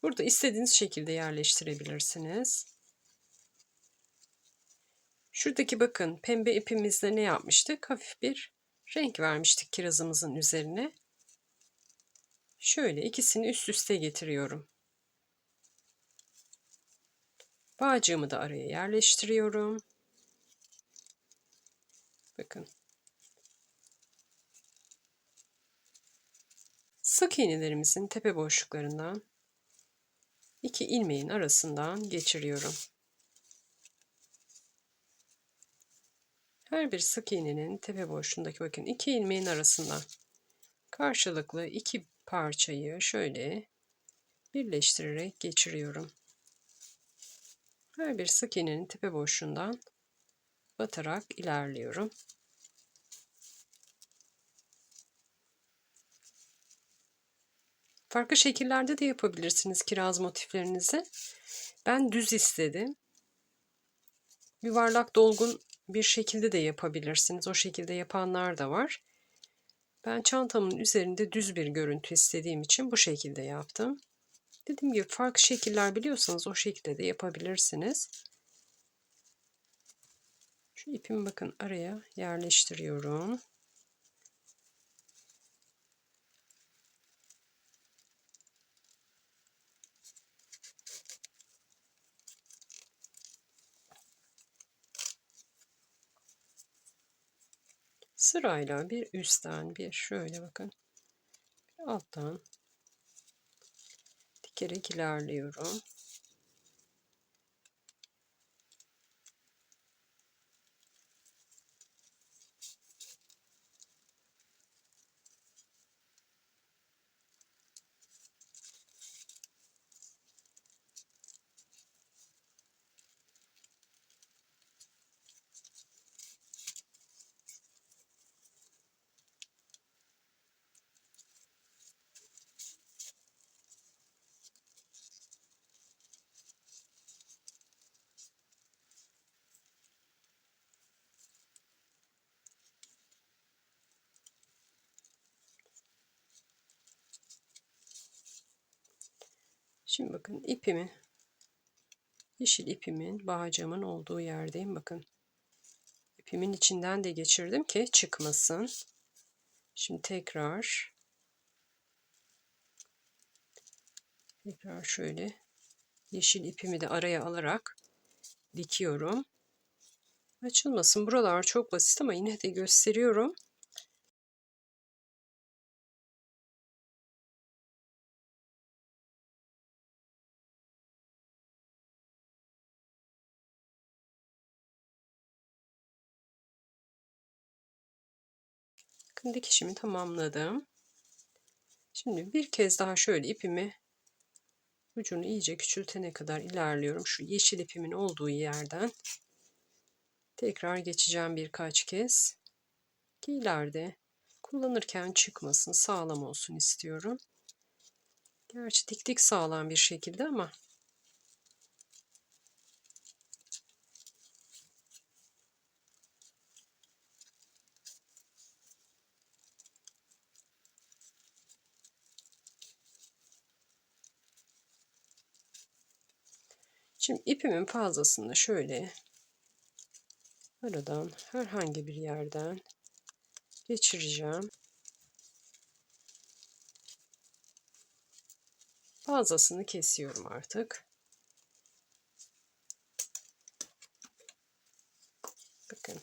Burada istediğiniz şekilde yerleştirebilirsiniz. Şuradaki bakın pembe ipimizle ne yapmıştık? Hafif bir renk vermiştik kirazımızın üzerine. Şöyle ikisini üst üste getiriyorum. Bağcığımı da araya yerleştiriyorum. Bakın. Sık iğnelerimizin tepe boşluklarından 2 ilmeğin arasından geçiriyorum. Her bir sık iğnenin tepe boşluğundaki bakın 2 ilmeğin arasından karşılıklı 2 parçayı şöyle birleştirerek geçiriyorum. Her bir sık iğnenin tepe boşluğundan batarak ilerliyorum. Farklı şekillerde de yapabilirsiniz kiraz motiflerinizi. Ben düz istedim. Yuvarlak dolgun bir şekilde de yapabilirsiniz. O şekilde yapanlar da var. Ben çantamın üzerinde düz bir görüntü istediğim için bu şekilde yaptım. Dediğim gibi farklı şekiller biliyorsanız o şekilde de yapabilirsiniz. Şu ipimi bakın araya yerleştiriyorum. Sırayla bir üstten bir şöyle bakın alttan dikerek ilerliyorum. Şimdi bakın ipimi yeşil ipimin bağcığımın olduğu yerdeyim bakın. İpimin içinden de geçirdim ki çıkmasın. Şimdi tekrar şöyle yeşil ipimi de araya alarak dikiyorum. Açılmasın. Buralar çok basit ama yine de gösteriyorum. Bakın dikişimi tamamladım. Şimdi bir kez daha şöyle ipimi ucunu iyice küçültene kadar ilerliyorum. Şu yeşil ipimin olduğu yerden tekrar geçeceğim birkaç kez. Ki ileride kullanırken çıkmasın, sağlam olsun istiyorum. Gerçi dik sağlam bir şekilde ama şimdi ipimin fazlasını şöyle aradan herhangi bir yerden geçireceğim. Fazlasını kesiyorum artık. Bakın.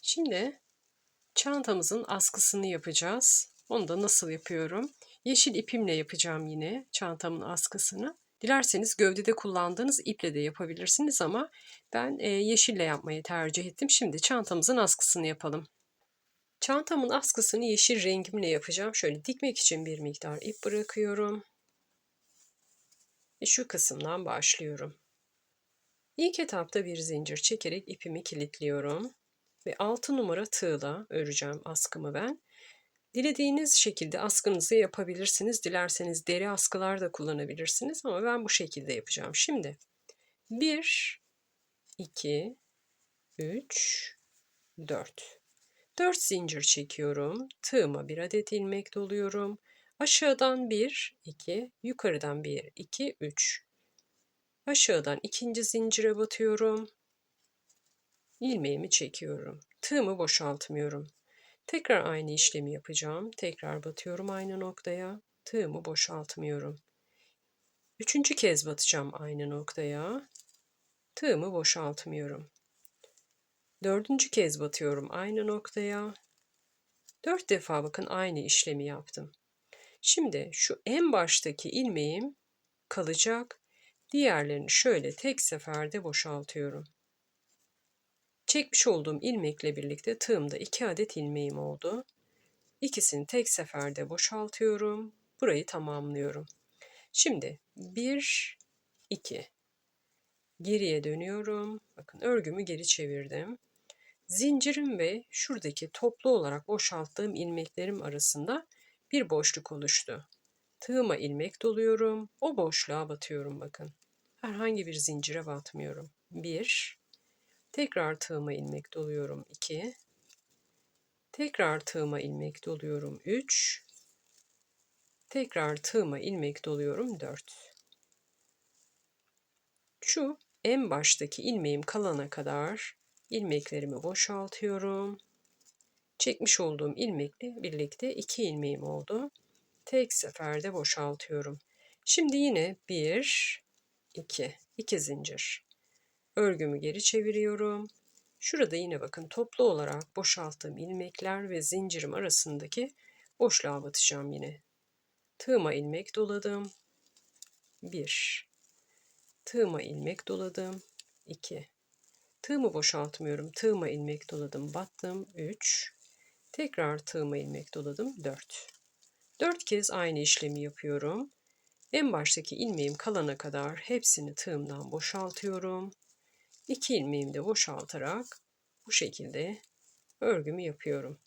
Şimdi çantamızın askısını yapacağız. Onu da nasıl yapıyorum? Yeşil ipimle yapacağım yine çantamın askısını. Dilerseniz gövdede kullandığınız iple de yapabilirsiniz ama ben yeşille yapmayı tercih ettim. Şimdi çantamızın askısını yapalım. Çantamın askısını yeşil rengimle yapacağım. Şöyle dikmek için bir miktar ip bırakıyorum. Ve şu kısımdan başlıyorum. İlk etapta bir zincir çekerek ipimi kilitliyorum. Ve 6 numara tığla öreceğim askımı ben. Dilediğiniz şekilde askınızı yapabilirsiniz. Dilerseniz deri askılar da kullanabilirsiniz ama ben bu şekilde yapacağım. Şimdi 1, 2, 3, 4. 4 zincir çekiyorum. Tığıma bir adet ilmek doluyorum. Aşağıdan 1, 2, yukarıdan 1, 2, 3. Aşağıdan ikinci zincire batıyorum. İlmeğimi çekiyorum. Tığımı boşaltmıyorum. Tekrar aynı işlemi yapacağım. Tekrar batıyorum aynı noktaya. Tığımı boşaltmıyorum. Üçüncü kez batacağım aynı noktaya. Tığımı boşaltmıyorum. Dördüncü kez batıyorum aynı noktaya. 4 defa bakın aynı işlemi yaptım. Şimdi şu en baştaki ilmeğim kalacak. Diğerlerini şöyle tek seferde boşaltıyorum. Çekmiş olduğum ilmekle birlikte tığımda 2 adet ilmeğim oldu. İkisini tek seferde boşaltıyorum. Burayı tamamlıyorum. Şimdi 1, 2. Geriye dönüyorum. Bakın örgümü geri çevirdim. Zincirim ve şuradaki toplu olarak boşalttığım ilmeklerim arasında bir boşluk oluştu. Tığıma ilmek doluyorum. O boşluğa batıyorum bakın. Herhangi bir zincire batmıyorum. 1. Tekrar tığıma ilmek doluyorum. 2. Tekrar tığıma ilmek doluyorum. 3. Tekrar tığıma ilmek doluyorum. 4. Şu en baştaki ilmeğim kalana kadar ilmeklerimi boşaltıyorum. Çekmiş olduğum ilmekle birlikte 2 ilmeğim oldu. Tek seferde boşaltıyorum. Şimdi yine 1, 2 zincir. Örgümü geri çeviriyorum. Şurada yine bakın toplu olarak boşalttığım ilmekler ve zincirim arasındaki boşluğa batacağım yine. Tığıma ilmek doladım. 1. Tığıma ilmek doladım. 2. Tığımı boşaltmıyorum. Tığıma ilmek doladım, battım. 3. Tekrar tığıma ilmek doladım. 4. 4 kez aynı işlemi yapıyorum. En baştaki ilmeğim kalana kadar hepsini tığımdan boşaltıyorum. 2 ilmeğimi de boşaltarak bu şekilde örgümü yapıyorum.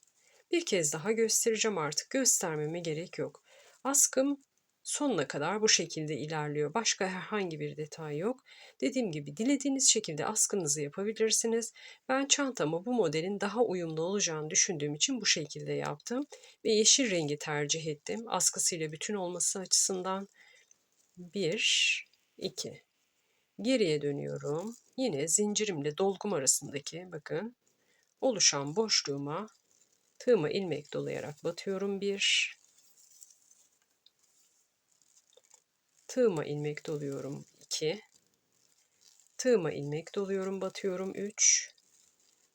Bir kez daha göstereceğim, artık göstermeme gerek yok. Askım sonuna kadar bu şekilde ilerliyor. Başka herhangi bir detay yok. Dediğim gibi dilediğiniz şekilde askınızı yapabilirsiniz. Ben çantama bu modelin daha uyumlu olacağını düşündüğüm için bu şekilde yaptım. Ve yeşil rengi tercih ettim. Askısıyla bütün olması açısından. 1, 2. Geriye dönüyorum. Yine zincirimle dolgum arasındaki bakın oluşan boşluğuma tığıma ilmek dolayarak batıyorum. 1. Tığıma ilmek doluyorum. 2. Tığıma ilmek doluyorum, batıyorum. 3.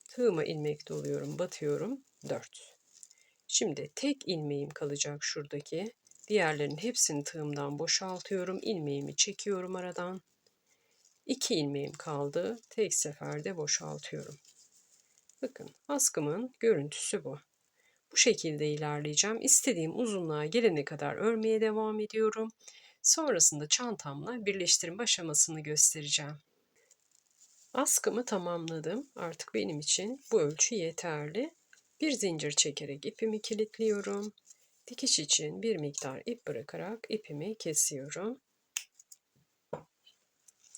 Tığıma ilmek doluyorum, batıyorum. 4. Şimdi tek ilmeğim kalacak şuradaki. Diğerlerinin hepsini tığımdan boşaltıyorum. İlmeğimi çekiyorum aradan. 2 ilmeğim kaldı. Tek seferde boşaltıyorum. Bakın askımın görüntüsü bu. Bu şekilde ilerleyeceğim. İstediğim uzunluğa gelene kadar örmeye devam ediyorum. Sonrasında çantamla birleştirme aşamasını göstereceğim. Askımı tamamladım. Artık benim için bu ölçü yeterli. Bir zincir çekerek ipimi kilitliyorum. Dikiş için bir miktar ip bırakarak ipimi kesiyorum.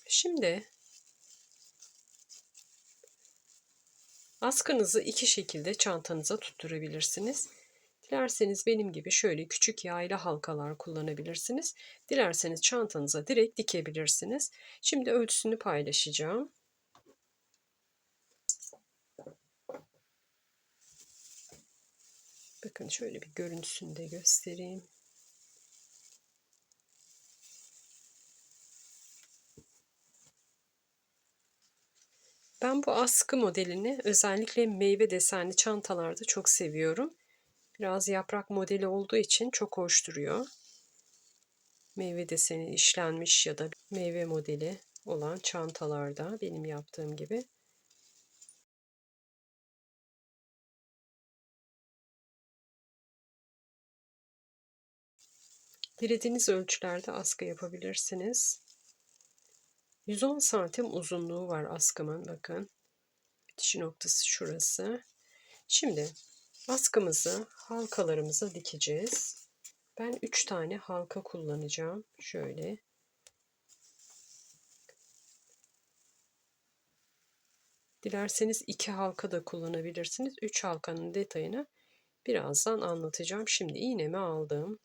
Şimdi askınızı iki şekilde çantanıza tutturabilirsiniz. Dilerseniz benim gibi şöyle küçük yaylı halkalar kullanabilirsiniz. Dilerseniz çantanıza direkt dikebilirsiniz. Şimdi ölçüsünü paylaşacağım. Bakın şöyle bir görüntüsünü de göstereyim. Ben bu askı modelini özellikle meyve desenli çantalarda çok seviyorum. Biraz yaprak modeli olduğu için çok hoş duruyor. Meyve deseni işlenmiş ya da meyve modeli olan çantalarda benim yaptığım gibi. Dilediğiniz ölçülerde askı yapabilirsiniz. 110 santim uzunluğu var askımın, bakın. Bitiş noktası şurası. Şimdi askımızı halkalarımıza dikeceğiz. Ben 3 tane halka kullanacağım. Şöyle. Dilerseniz 2 halka da kullanabilirsiniz. 3 halkanın detayını birazdan anlatacağım. Şimdi iğnemi aldım.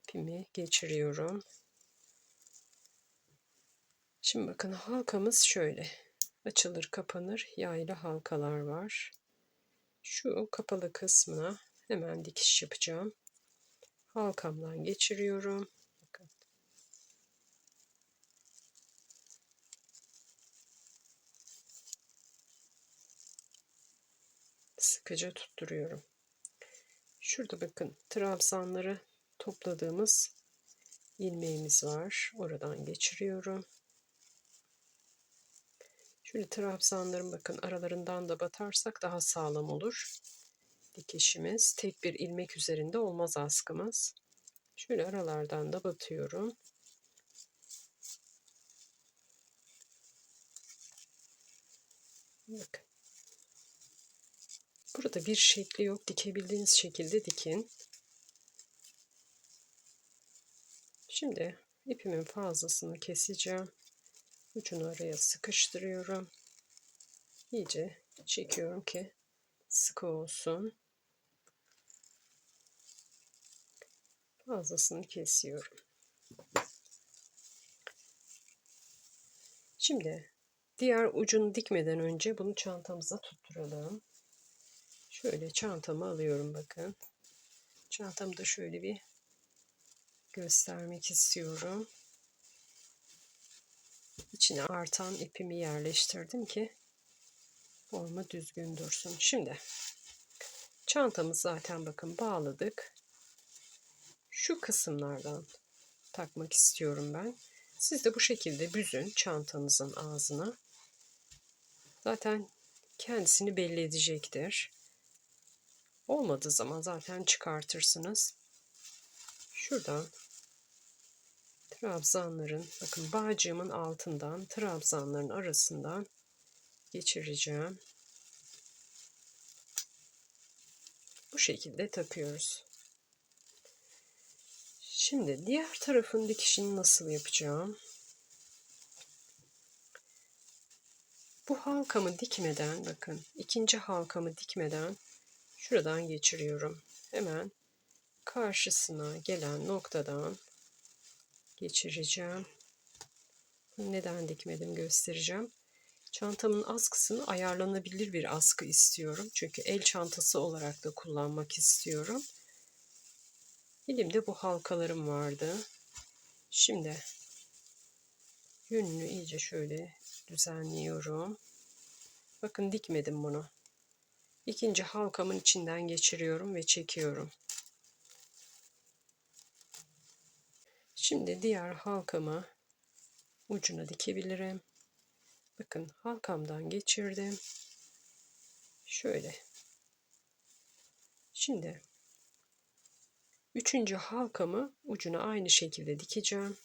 İpimi geçiriyorum. Şimdi bakın halkamız şöyle. Açılır kapanır yaylı halkalar var. Şu kapalı kısmına hemen dikiş yapacağım. Halkamdan geçiriyorum. Bakın. Sıkıca tutturuyorum. Şurada bakın trabzanları topladığımız ilmeğimiz var. Oradan geçiriyorum. Şöyle trabzanların bakın aralarından da batarsak daha sağlam olur. Dikişimiz tek bir ilmek üzerinde olmaz askımız. Şöyle aralardan da batıyorum. Bakın. Burada bir şekli yok. Dikebildiğiniz şekilde dikin. Şimdi ipimin fazlasını keseceğim. Ucunu araya sıkıştırıyorum. İyice çekiyorum ki sıkı olsun. Fazlasını kesiyorum. Şimdi diğer ucunu dikmeden önce bunu çantamıza tutturalım. Şöyle çantamı alıyorum bakın. Çantamı da şöyle bir göstermek istiyorum. İçine artan ipimi yerleştirdim ki formu düzgün dursun. Şimdi çantamızı zaten bakın bağladık. Şu kısımlardan takmak istiyorum ben. Siz de bu şekilde büzün çantanızın ağzına. Zaten kendisini belli edecektir. Olmadığı zaman zaten çıkartırsınız. Şuradan trabzanların, bakın bağcığımın altından trabzanların arasından geçireceğim. Bu şekilde takıyoruz. Şimdi diğer tarafın dikişini nasıl yapacağım? Bu halkamı dikmeden, bakın ikinci halkamı dikmeden şuradan geçiriyorum. Hemen karşısına gelen noktadan geçireceğim. Neden dikmedim göstereceğim. Çantamın askısını ayarlanabilir bir askı istiyorum. Çünkü el çantası olarak da kullanmak istiyorum. Elimde bu halkalarım vardı. Şimdi yönünü iyice şöyle düzenliyorum. Bakın dikmedim bunu. İkinci halkamın içinden geçiriyorum ve çekiyorum. Şimdi diğer halkamı ucuna dikebilirim. Bakın halkamdan geçirdim. Şöyle. Şimdi üçüncü halkamı ucuna aynı şekilde dikeceğim.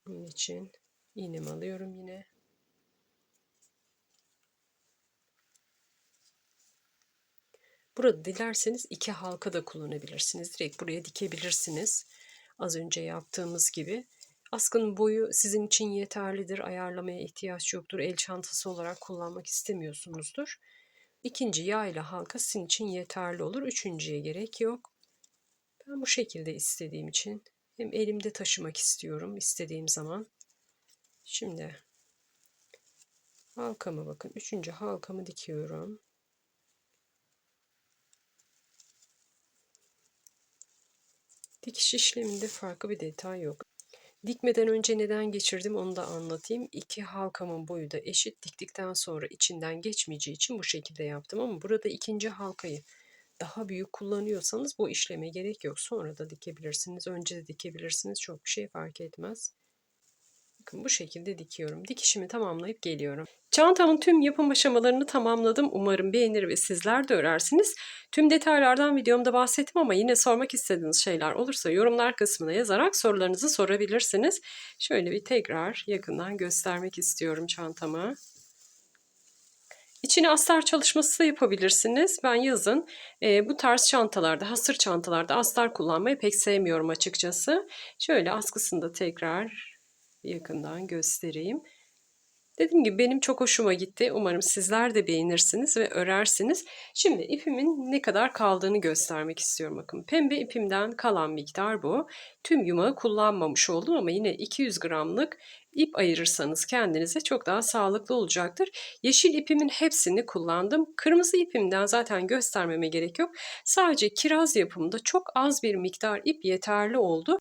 Bunun için iğnemi alıyorum yine. Burada dilerseniz iki halka da kullanabilirsiniz. Direkt buraya dikebilirsiniz. Az önce yaptığımız gibi. Askının boyu sizin için yeterlidir. Ayarlamaya ihtiyaç yoktur. El çantası olarak kullanmak istemiyorsunuzdur. İkinci yayla halka sizin için yeterli olur. Üçüncüye gerek yok. Ben bu şekilde istediğim için hem elimde taşımak istiyorum istediğim zaman. Şimdi halkamı bakın. Üçüncü halkamı dikiyorum. Dikiş işleminde farklı bir detay yok. Dikmeden önce neden geçirdim onu da anlatayım. İki halkamın boyu da eşit. Diktikten sonra içinden geçmeyeceği için bu şekilde yaptım. Ama burada ikinci halkayı daha büyük kullanıyorsanız bu işleme gerek yok. Sonra da dikebilirsiniz. Önce de dikebilirsiniz. Çok bir şey fark etmez. Bakın bu şekilde dikiyorum. Dikişimi tamamlayıp geliyorum. Çantamın tüm yapım aşamalarını tamamladım. Umarım beğenir ve sizler de örersiniz. Tüm detaylardan videomda bahsettim ama yine sormak istediğiniz şeyler olursa yorumlar kısmına yazarak sorularınızı sorabilirsiniz. Şöyle bir tekrar yakından göstermek istiyorum çantamı. İçine astar çalışması da yapabilirsiniz. Ben yazın bu tarz çantalarda, hasır çantalarda astar kullanmayı pek sevmiyorum açıkçası. Şöyle askısını da tekrar yakından göstereyim. Dediğim gibi benim çok hoşuma gitti. Umarım sizler de beğenirsiniz ve örersiniz. Şimdi ipimin ne kadar kaldığını göstermek istiyorum. Bakın pembe ipimden kalan miktar bu. Tüm yumağı kullanmamış oldum ama yine 200 gramlık ip ayırırsanız kendinize çok daha sağlıklı olacaktır. Yeşil ipimin hepsini kullandım. Kırmızı ipimden zaten göstermeme gerek yok. Sadece kiraz yapımında çok az bir miktar ip yeterli oldu.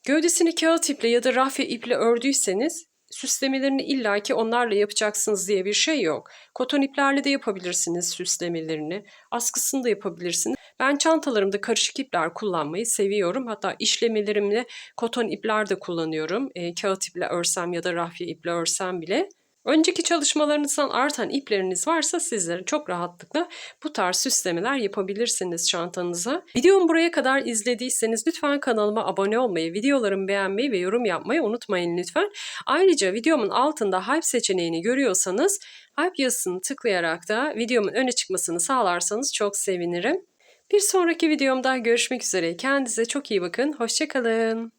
Gövdesini kağıt iple ya da rafya iple ördüyseniz süslemelerini illaki onlarla yapacaksınız diye bir şey yok. Koton iplerle de yapabilirsiniz süslemelerini. Askısını da yapabilirsiniz. Ben çantalarımda karışık ipler kullanmayı seviyorum. Hatta işlemelerimde koton ipler de kullanıyorum. Kağıt iple örsem ya da rafya iple örsem bile. Önceki çalışmalarınızdan artan ipleriniz varsa sizlere çok rahatlıkla bu tarz süslemeler yapabilirsiniz çantanıza. Videomu buraya kadar izlediyseniz lütfen kanalıma abone olmayı, videolarımı beğenmeyi ve yorum yapmayı unutmayın lütfen. Ayrıca videomun altında Hype seçeneğini görüyorsanız Hype yazısını tıklayarak da videomun öne çıkmasını sağlarsanız çok sevinirim. Bir sonraki videomda görüşmek üzere. Kendinize çok iyi bakın. Hoşça kalın.